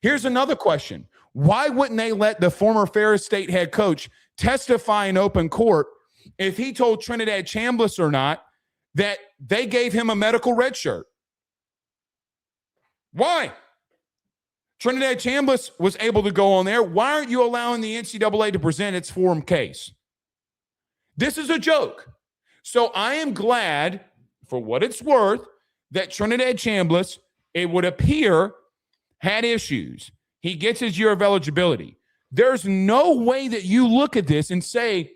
Here's another question. Why wouldn't they let the former Ferris State head coach testify in open court if he told Trinidad Chambliss or not that they gave him a medical red shirt? Why? Trinidad Chambliss was able to go on there. Why aren't you allowing the NCAA to present its forum case? This is a joke. So I am glad, for what it's worth, that Trinidad Chambliss, it would appear, had issues. He gets his year of eligibility. There's no way that you look at this and say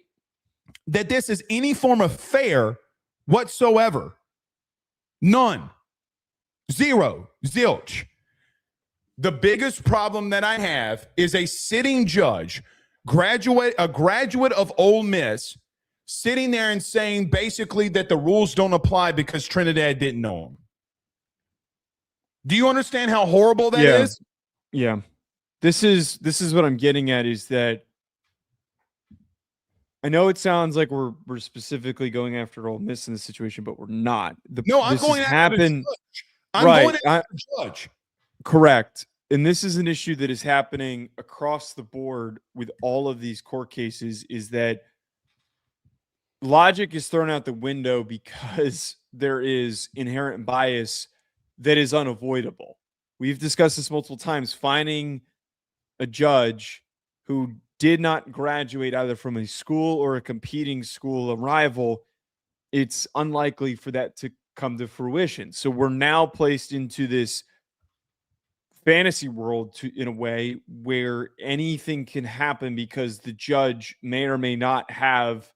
that this is any form of fair whatsoever. None. Zero. Zilch. The biggest problem that I have is a sitting judge, a graduate of Ole Miss, sitting there and saying basically that the rules don't apply because Trinidad didn't know them. Do you understand how horrible that is? Yeah. This is what I'm getting at, is that I know it sounds like we're specifically going after Ole Miss in this situation, but we're not. I'm going after the judge. I'm going after the judge. Correct. And this is an issue that is happening across the board with all of these court cases, is that logic is thrown out the window because there is inherent bias that is unavoidable. We've discussed this multiple times. Finding a judge who did not graduate either from a school or a competing school, a rival, it's unlikely for that to come to fruition. So we're now placed into this fantasy world in a way where anything can happen because the judge may or may not have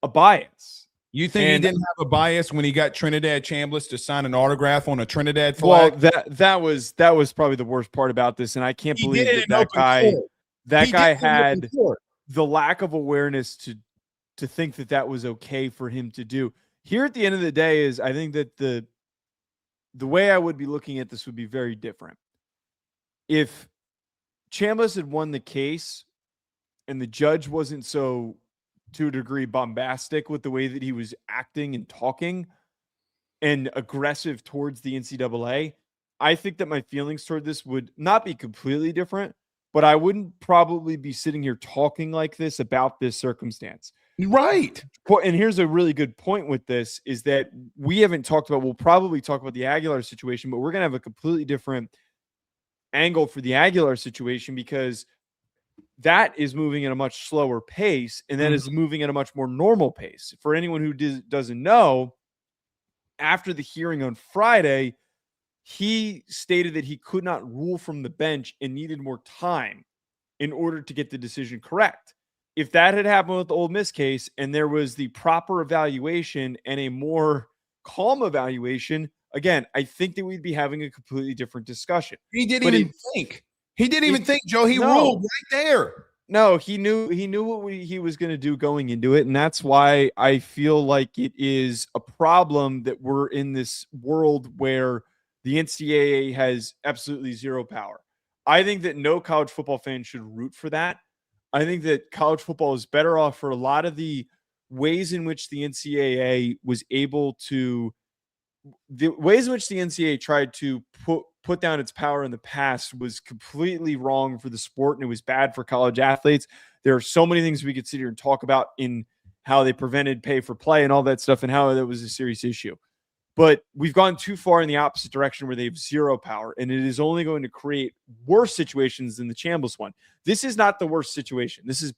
a bias. You think he didn't have a bias when he got Trinidad Chambliss to sign an autograph on a Trinidad flag? Well, that was probably the worst part about this, and I can't believe that guy had the lack of awareness to think that was okay for him to do. Here at the end of the day is, I think that the way I would be looking at this would be very different. If Chambliss had won the case and the judge wasn't so, to a degree, bombastic with the way that he was acting and talking and aggressive towards the NCAA, I think that my feelings toward this would not be completely different, but I wouldn't probably be sitting here talking like this about this circumstance. Right. And here's a really good point with this, is that we haven't talked about, we'll probably talk about the Aguilar situation, but we're going to have a completely different angle for the Aguilar situation, because that is moving at a much slower pace, and that is moving at a much more normal pace. For anyone who doesn't know, after the hearing on Friday, he stated that he could not rule from the bench and needed more time in order to get the decision correct. If that had happened with the Ole Miss case and there was the proper evaluation and a more calm evaluation, again, I think that we'd be having a completely different discussion. He didn't even think. He didn't even think, Joe. He ruled right there. No, he knew what he was going to do going into it, and that's why I feel like it is a problem that we're in this world where the NCAA has absolutely zero power. I think that no college football fan should root for that. I think that college football is better off for a lot of the ways in which the NCAA was able to, the ways in which the NCAA tried to put down its power in the past was completely wrong for the sport, and it was bad for college athletes. There are so many things we could sit here and talk about in how they prevented pay for play and all that stuff and how that was a serious issue. But we've gone too far in the opposite direction where they have zero power, and it is only going to create worse situations than the Chambliss one. This is not the worst situation. This is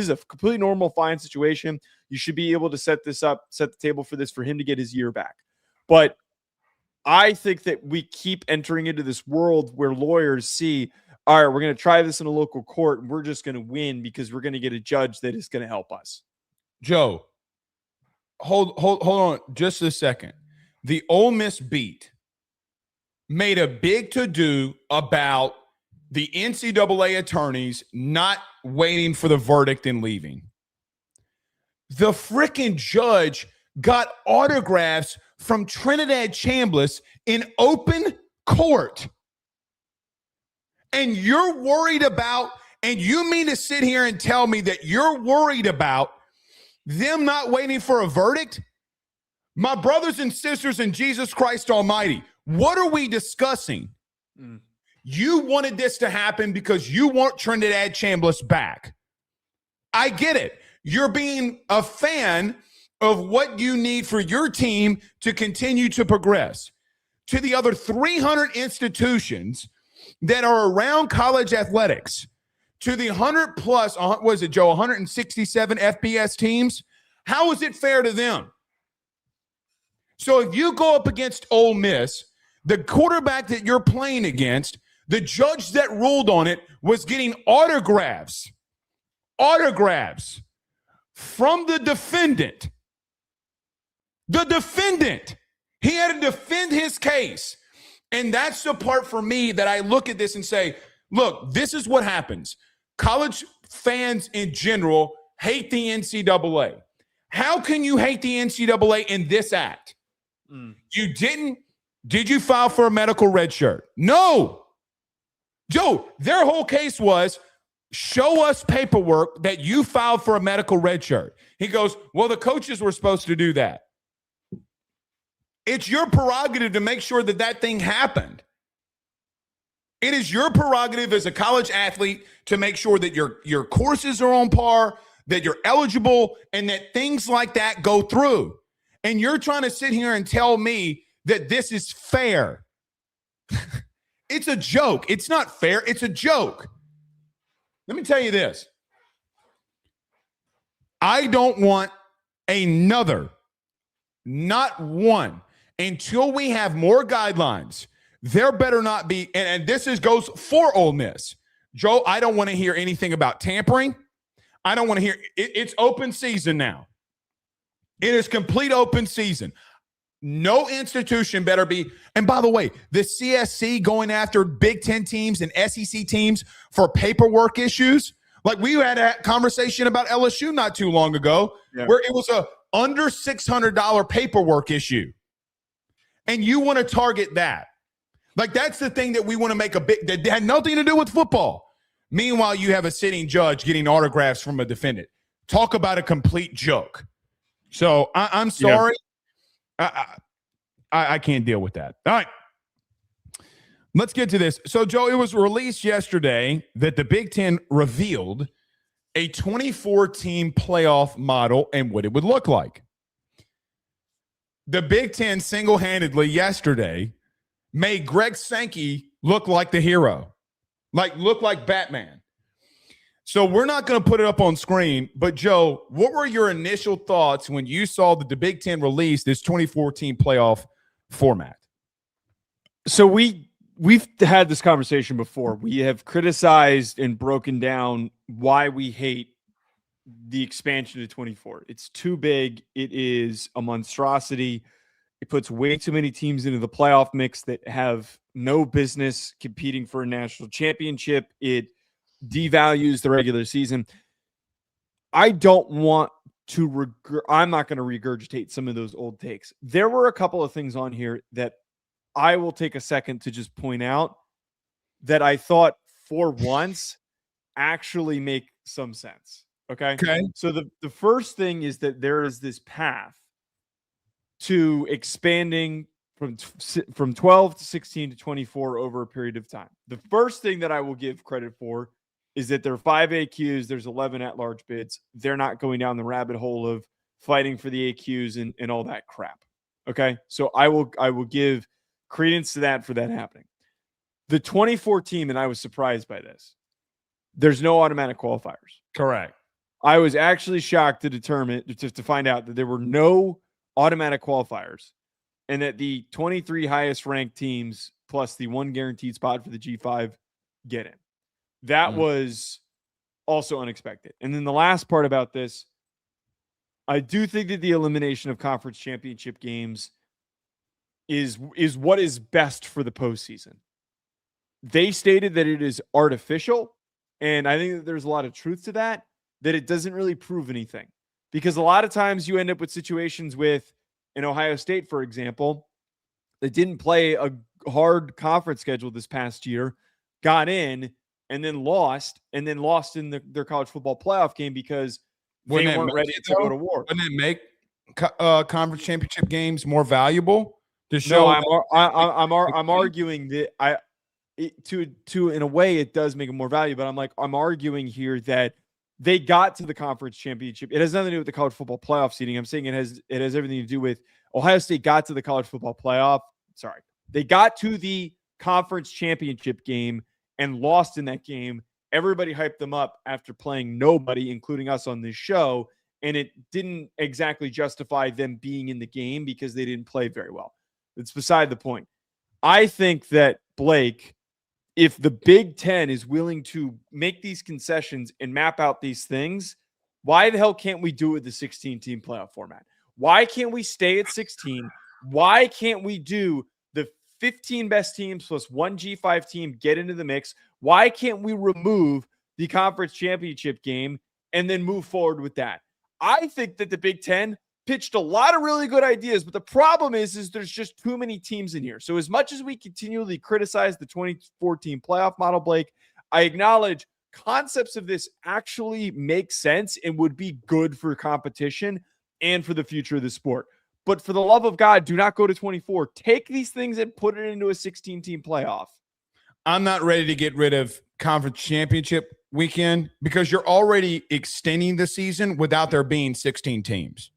a completely normal, fine situation. You should be able to set the table for this, for him to get his year back. But I think that we keep entering into this world where lawyers see, all right, we're going to try this in a local court, and we're just going to win because we're going to get a judge that is going to help us. Joe, hold on just a second. The Ole Miss beat made a big to-do about the NCAA attorneys not waiting for the verdict and leaving. The freaking judge got autographs from Trinidad Chambliss in open court. And you're worried about, and you mean to sit here and tell me that you're worried about them not waiting for a verdict? My brothers and sisters in Jesus Christ Almighty, what are we discussing? You wanted this to happen because you want Trinidad Chambliss back. I get it. You're being a fan of what you need for your team to continue to progress. To the other 300 institutions that are around college athletics, to the 100 plus, was it, Joe, 167 FBS teams, How is it fair to them? So if you go up against Ole Miss, the quarterback that you're playing against, the judge that ruled on it was getting autographs from the defendant. The defendant. He had to defend his case. And that's the part for me that I look at this and say, look, this is what happens. College fans in general hate the NCAA. How can you hate the NCAA in this act? You didn't. Did you file for a medical red shirt? No. Joe, their whole case was show us paperwork that you filed for a medical red shirt. He goes, well, the coaches were supposed to do that. It's your prerogative to make sure that that thing happened. It is your prerogative as a college athlete to make sure that your courses are on par, that you're eligible, and that things like that go through. And you're trying to sit here and tell me that this is fair. It's a joke. It's not fair. It's a joke. Let me tell you this. I don't want another, not one, until we have more guidelines. There better not be, and this goes for Ole Miss. Joe, I don't want to hear anything about tampering. I don't want to hear it's open season now. It is complete open season. No institution better be. And by the way, the CSC going after Big Ten teams and SEC teams for paperwork issues. Like we had a conversation about LSU not too long ago, where it was a under $600 paperwork issue. And you want to target that. Like that's the thing that we want to make a big, that had nothing to do with football. Meanwhile, you have a sitting judge getting autographs from a defendant. Talk about a complete joke. So I'm sorry. Yeah. I can't deal with that. All right. Let's get to this. So, Joe, it was released yesterday that the Big Ten revealed a 24-team playoff model and what it would look like. The Big Ten single-handedly yesterday made Greg Sankey look like the hero, look like Batman. So we're not going to put it up on screen, but Joe, what were your initial thoughts when you saw that the Big Ten release this 24-team playoff format? So we've had this conversation before. We have criticized and broken down why we hate the expansion to 24. It's too big. It is a monstrosity. It puts way too many teams into the playoff mix that have no business competing for a national championship. It devalues the regular season. I don't want to I'm not going to regurgitate some of those old takes. There were a couple of things on here that I will take a second to just point out that I thought for once actually make some sense. Okay. So the first thing is that there is this path to expanding from 12 to 16 to 24 over a period of time. The first thing that I will give credit for is that there are 5 AQs, there's 11 at-large bids. They're not going down the rabbit hole of fighting for the AQs and all that crap. Okay? So I will give credence to that for that happening. The 24 team, and I was surprised by this, there's no automatic qualifiers. Correct. I was actually shocked to find out that there were no automatic qualifiers and that the 23 highest ranked teams plus the one guaranteed spot for the G5 get in. That was also unexpected. And then the last part about this, I do think that the elimination of conference championship games is what is best for the postseason. They stated that it is artificial, and I think that there's a lot of truth to that it doesn't really prove anything. Because a lot of times you end up with situations with, in Ohio State, for example, that didn't play a hard conference schedule this past year, got in, and then lost in their college football playoff game because they weren't ready to go to war. Wouldn't it make conference championship games more valuable? No, I'm arguing that to in a way it does make it more valuable. But I'm arguing here that they got to the conference championship. It has nothing to do with the college football playoff seeding. I'm saying it has everything to do with Ohio State got to the college football playoff. Sorry, they got to the conference championship game and lost in that game. Everybody hyped them up after playing nobody, including us on this show, and it didn't exactly justify them being in the game because they didn't play very well. It's beside the point. I think that Blake, if the Big Ten is willing to make these concessions and map out these things, why the hell can't we do it with the 16-team playoff format? Why can't we stay at 16? Why can't we do the 15 best teams plus one G5 team get into the mix? Why can't we remove the conference championship game and then move forward with that? I think that the Big Ten pitched a lot of really good ideas, but the problem is there's just too many teams in here. So as much as we continually criticize the 2014 playoff model, Blake, I acknowledge concepts of this actually make sense and would be good for competition and for the future of the sport. But for the love of God, do not go to 24. Take these things and put it into a 16-team playoff. I'm not ready to get rid of conference championship weekend because you're already extending the season without there being 16 teams.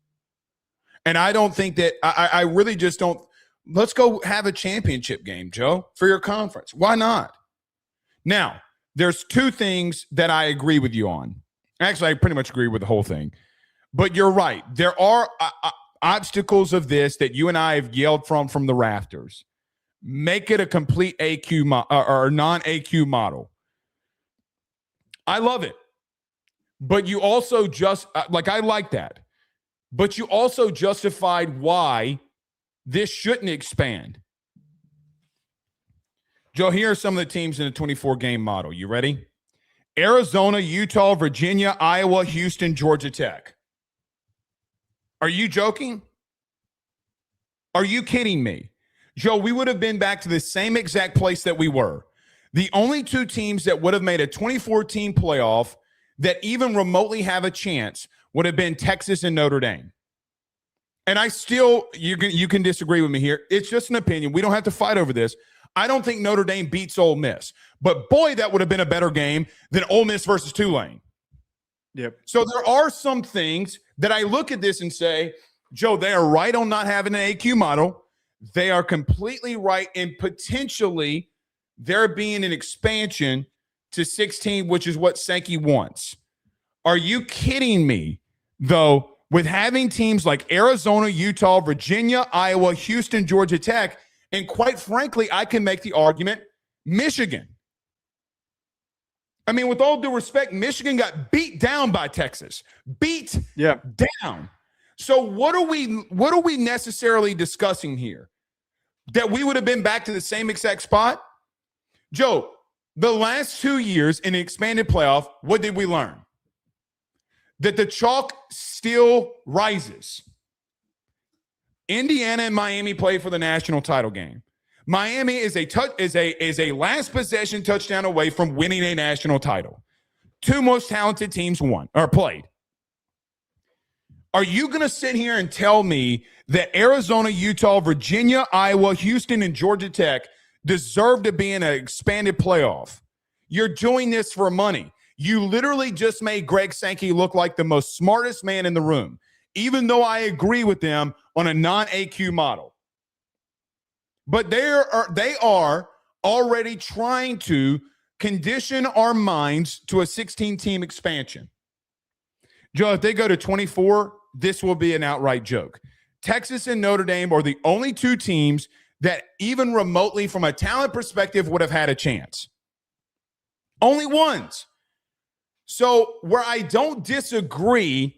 And I don't think that I really just don't. Let's go have a championship game, Joe, for your conference. Why not? Now, there's two things that I agree with you on. Actually, I pretty much agree with the whole thing. But you're right. There are obstacles of this that you and I have yelled from the rafters. Make it a complete AQ or non-AQ model. I love it. But you also just I like that. But you also justified why this shouldn't expand. Joe, here are some of the teams in the 24-game model. You ready? Arizona, Utah, Virginia, Iowa, Houston, Georgia Tech. Are you joking? Are you kidding me? Joe, we would have been back to the same exact place that we were. The only two teams that would have made a 24-team playoff that even remotely have a chance would have been Texas and Notre Dame. And I still, you can disagree with me here. It's just an opinion. We don't have to fight over this. I don't think Notre Dame beats Ole Miss. But boy, that would have been a better game than Ole Miss versus Tulane. Yep. So there are some things that I look at this and say, Joe, they are right on not having an AQ model. They are completely right in potentially there being an expansion to 16, which is what Sankey wants. Are you kidding me, though, with having teams like Arizona, Utah, Virginia, Iowa, Houston, Georgia Tech, and quite frankly, I can make the argument, Michigan. I mean, with all due respect, Michigan got beat down by Texas. Beat down. So what are we necessarily discussing here? That we would have been back to the same exact spot? Joe, the last 2 years in the expanded playoff, what did we learn? That the chalk still rises. Indiana and Miami play for the national title game. Miami is a last possession touchdown away from winning a national title. Two most talented teams won or played. Are you going to sit here and tell me that Arizona, Utah, Virginia, Iowa, Houston, and Georgia Tech deserve to be in an expanded playoff? You're doing this for money. You literally just made Greg Sankey look like the most smartest man in the room, even though I agree with them on a non-AQ model. But they are already trying to condition our minds to a 16-team expansion. Joe, if they go to 24, this will be an outright joke. Texas and Notre Dame are the only two teams that even remotely from a talent perspective would have had a chance. Only ones. So where I don't disagree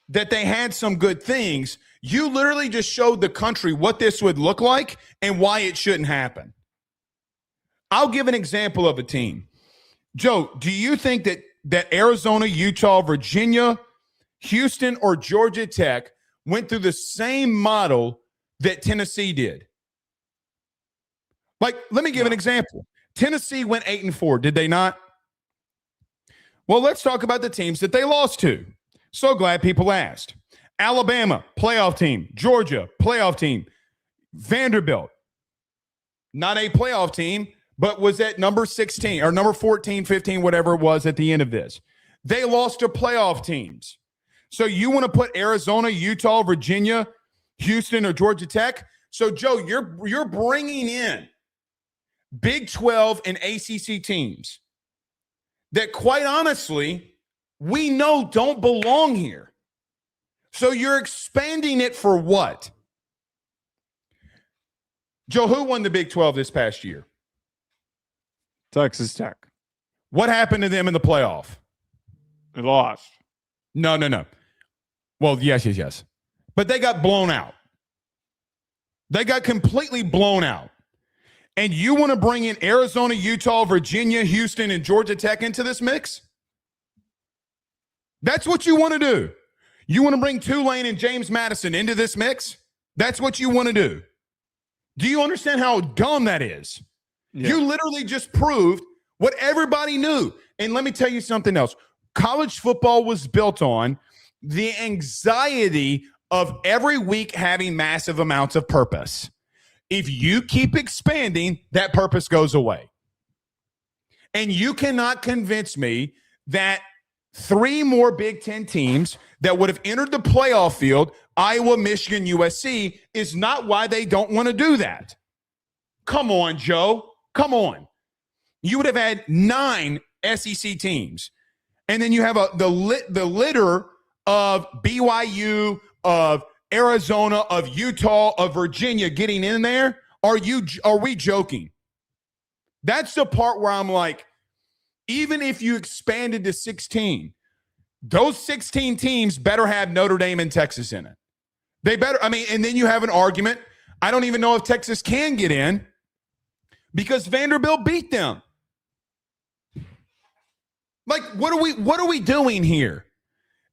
that they had some good things, you literally just showed the country what this would look like and why it shouldn't happen. I'll give an example of a team. Joe, do you think that Arizona, Utah, Virginia, Houston, or Georgia Tech went through the same model that Tennessee did? Like, let me give an example. Tennessee went 8-4, did they not? Well, let's talk about the teams that they lost to. So glad people asked. Alabama, playoff team. Georgia, playoff team. Vanderbilt, not a playoff team, but was at number 16 or number 14, 15, whatever it was at the end of this. They lost to playoff teams. So you want to put Arizona, Utah, Virginia, Houston, or Georgia Tech? So, Joe, you're bringing in Big 12 and ACC teams that, quite honestly, we know don't belong here. So you're expanding it for what? Joe, who won the Big 12 this past year? Texas Tech. What happened to them in the playoff? They lost. No. Well, yes. But they got blown out. They got completely blown out. And you want to bring in Arizona, Utah, Virginia, Houston, and Georgia Tech into this mix? That's what you want to do. You want to bring Tulane and James Madison into this mix? That's what you want to do. Do you understand how dumb that is? Yeah. You literally just proved what everybody knew. And let me tell you something else. College football was built on the anxiety of every week having massive amounts of purpose. If you keep expanding, that purpose goes away. And you cannot convince me that 3 more Big Ten teams that would have entered the playoff field, Iowa, Michigan, USC, is not why they don't want to do that. Come on, Joe. Come on. You would have had 9 SEC teams. And then you have the litter of BYU, of Arizona, of Utah, of Virginia getting in there. Are we joking? That's the part where I'm like, even if you expanded to 16, those 16 teams better have Notre Dame and Texas in it. They better, and then you have an argument. I don't even know if Texas can get in because Vanderbilt beat them. Like, what are we doing here?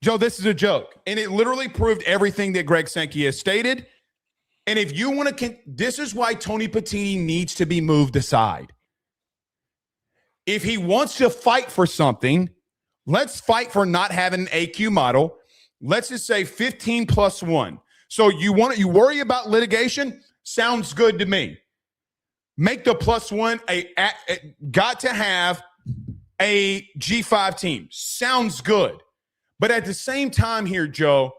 Joe, this is a joke. And it literally proved everything that Greg Sankey has stated. And if you want to, this is why Tony Patini needs to be moved aside. If he wants to fight for something, let's fight for not having an AQ model. Let's just say 15 plus 1. So you worry about litigation? Sounds good to me. Make the plus 1 got to have a G5 team. Sounds good. But at the same time here, Joe,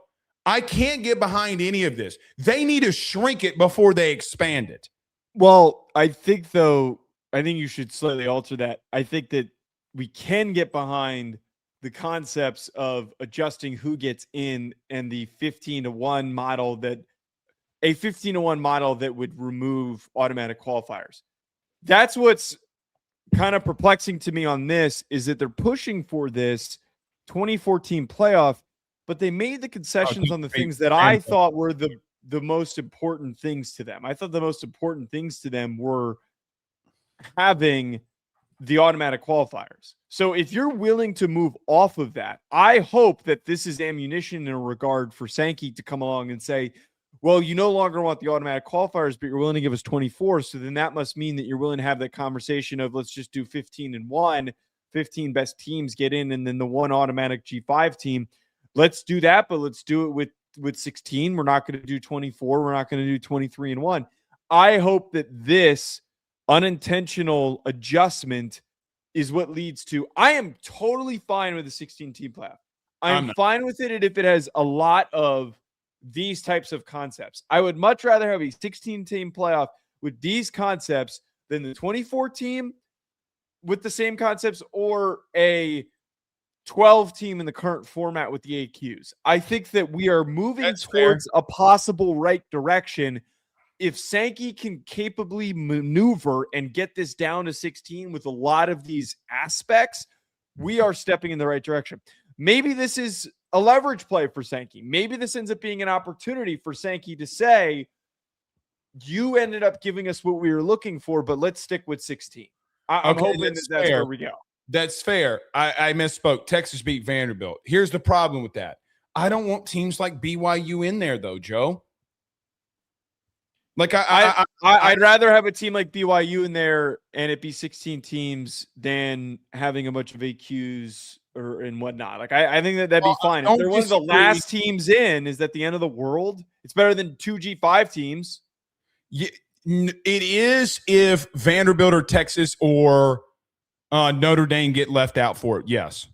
I can't get behind any of this. They need to shrink it before they expand it. Well, I think you should slightly alter that. I think that we can get behind the concepts of adjusting who gets in and the 15-1 model that would remove automatic qualifiers. That's what's kind of perplexing to me on this, is that they're pushing for this 2014 playoff, but they made the concessions on the things that I thought were the most important things to them. I thought the most important things to them were having the automatic qualifiers. So if you're willing to move off of that, I hope that this is ammunition in a regard for Sankey to come along and say, well, you no longer want the automatic qualifiers, but you're willing to give us 24. So then that must mean that you're willing to have that conversation of let's just do 15-1, 15 best teams get in, and then the 1 automatic G5 team. Let's do that, but let's do it with 16. We're not going to do 24. We're not going to do 23-1. I hope that this unintentional adjustment is what leads to, I am totally fine with the 16-team playoff. I'm fine with it if it has a lot of these types of concepts. I would much rather have a 16-team playoff with these concepts than the 24 team with the same concepts, or a 12 team in the current format with the AQs. I think that we are moving towards a possible right direction. If Sankey can capably maneuver and get this down to 16 with a lot of these aspects, we are stepping in the right direction. Maybe this is a leverage play for Sankey. Maybe this ends up being an opportunity for Sankey to say, you ended up giving us what we were looking for, but let's stick with 16. I'm hoping that's where we go. That's fair. I misspoke. Texas beat Vanderbilt. Here's the problem with that. I don't want teams like BYU in there, though, Joe. Like I'd rather have a team like BYU in there and it be 16 teams than having a bunch of AQs and whatnot. Like I think that'd be fine. If they're one of the last teams in, is that the end of the world? It's better than 2 G5 teams. Yeah, it is if Vanderbilt or Texas or Notre Dame get left out for it. Yes.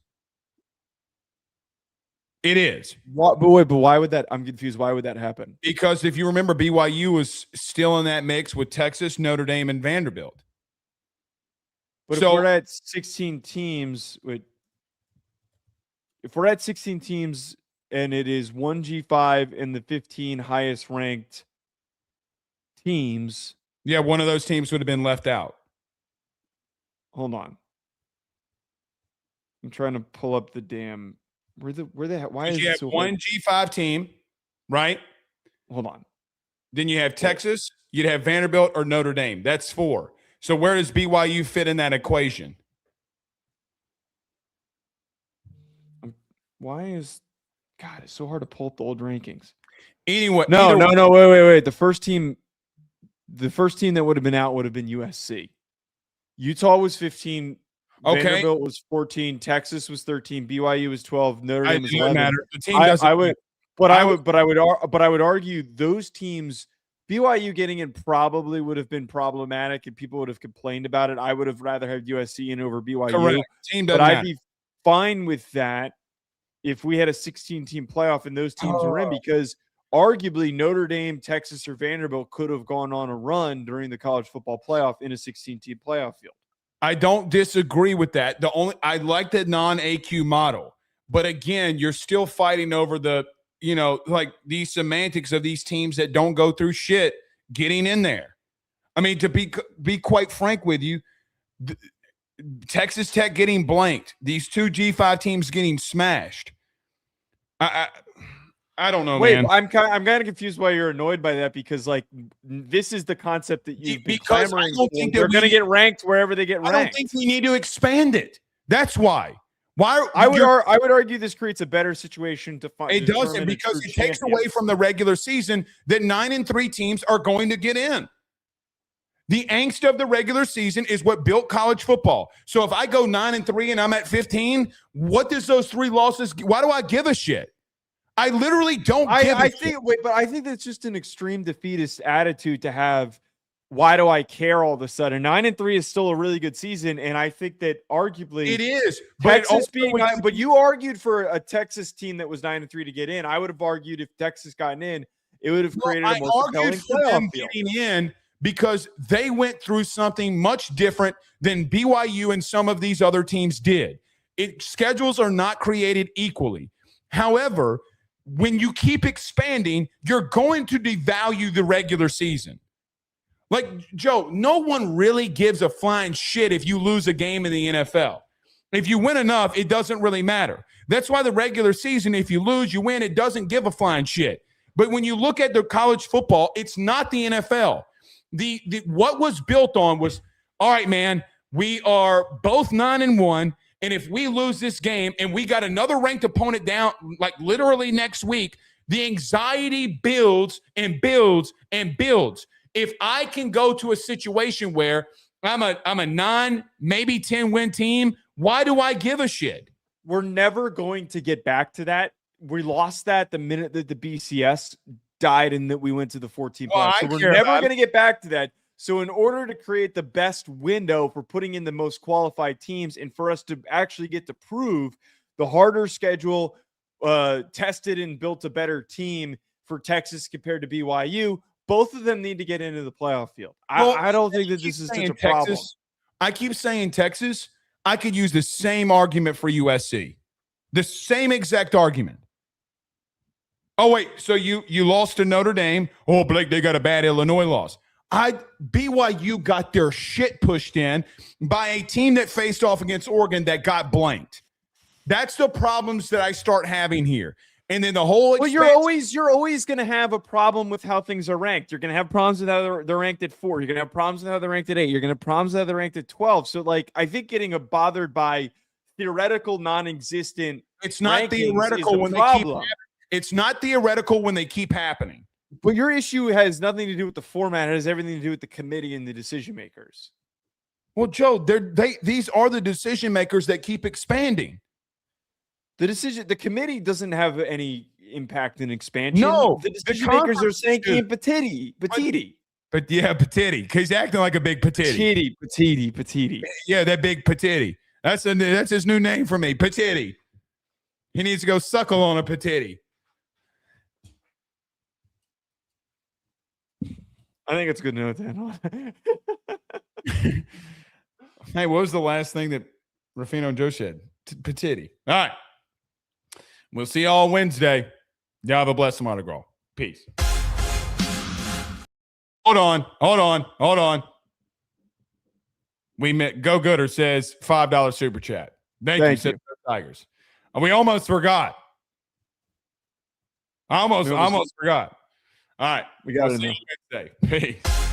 It is. But why would that? I'm confused. Why would that happen? Because if you remember, BYU was still in that mix with Texas, Notre Dame, and Vanderbilt. But if we're at 16 teams, and it is 1 G5 and the 15 highest ranked teams. Yeah, one of those teams would have been left out. Hold on. I'm trying to pull up the damn why is you it have so one hard? G5 team, right? Hold on. Then you have Texas, you'd have Vanderbilt or Notre Dame. That's 4. So where does BYU fit in that equation? Why is God, it's so hard to pull up the old rankings. Anyway, no, wait. The first team that would have been out would have been USC. Utah was 15. Okay. Vanderbilt was 14. Texas was 13. BYU was 12. Notre Dame was 11. Matter. The team doesn't. I would argue those teams, BYU getting in probably would have been problematic, and people would have complained about it. I would have rather had USC in over BYU. Correct. Team doesn't but I'd matter. be fine with that if we had a 16-team playoff and those teams were in, because arguably Notre Dame, Texas, or Vanderbilt could have gone on a run during the college football playoff in a 16-team playoff field. I don't disagree with that. I like the non-AQ model, but again, you're still fighting over the, like these semantics of these teams that don't go through shit getting in there. I mean, to be quite frank with you, Texas Tech getting blanked, these 2 G5 teams getting smashed. I don't know, Wait, man. I'm kind of confused why you're annoyed by that, because like this is the concept that you've been clamoring for. They're going to get ranked wherever they get ranked. I don't think we need to expand it. That's why. I would argue this creates a better situation to find. It doesn't, because it takes away from the regular season that 9-3 teams are going to get in. The angst of the regular season is what built college football. So if I go 9-3 and I'm at 15, what does those 3 losses? Why do I give a shit? I literally don't. I think that's just an extreme defeatist attitude to have. Why do I care all of a sudden? 9-3 is still a really good season, and I think that arguably it is. Texas but you argued for a Texas team that was 9-3 to get in. I would have argued if Texas gotten in, it would have created a more compelling playoff field. Getting in because they went through something much different than BYU and some of these other teams did. Schedules are not created equally. However, when you keep expanding, you're going to devalue the regular season. Like, Joe, no one really gives a flying shit if you lose a game in the NFL. If you win enough, it doesn't really matter. That's why the regular season, if you lose, you win, it doesn't give a flying shit. But when you look at the college football, it's not the NFL. The what was built on was, all right, man, we are both 9-1. And if we lose this game and we got another ranked opponent down, like literally next week, the anxiety builds and builds and builds. If I can go to a situation where I'm a 9, maybe 10 win team, why do I give a shit? We're never going to get back to that. We lost that the minute that the BCS died and that we went to the 14 playoffs. So we're never going to get back to that. So in order to create the best window for putting in the most qualified teams and for us to actually get to prove the harder schedule, tested and built a better team for Texas compared to BYU, both of them need to get into the playoff field. I don't think that this is such a problem. I keep saying Texas. I could use the same argument for USC. The same exact argument. Oh, wait. So you lost to Notre Dame. Oh, Blake, they got a bad Illinois loss. BYU got their shit pushed in by a team that faced off against Oregon that got blanked. That's the problems that I start having here. And then the whole you're always going to have a problem with how things are ranked. You're going to have problems with how they're ranked at 4. You're going to have problems with how they're ranked at 8. You're going to have problems with how they're ranked at 12. So, like, I think getting bothered by theoretical, non-existent. It's not theoretical when they keep. It's not theoretical when they keep happening. But your issue has nothing to do with the format. It has everything to do with the committee and the decision makers. Well, Joe, these are the decision makers that keep expanding. The committee doesn't have any impact in expansion. No, the decision makers are saying Petiti. But yeah, Petiti. He's acting like a big Petiti. Petiti. Yeah, that big Petiti. That's his new name for me, Petiti. He needs to go suckle on a Petiti. I think it's good to note that. Hey, what was the last thing that Ruffino and Joe said? Petiti. All right. We'll see y'all Wednesday. Y'all have a blessed Mardi Gras. Peace. Hold on. We met Go Gooder says $5 super chat. Thank you. Tigers. And we almost forgot. I almost forgot. All right. We got it. See you Wednesday. Peace.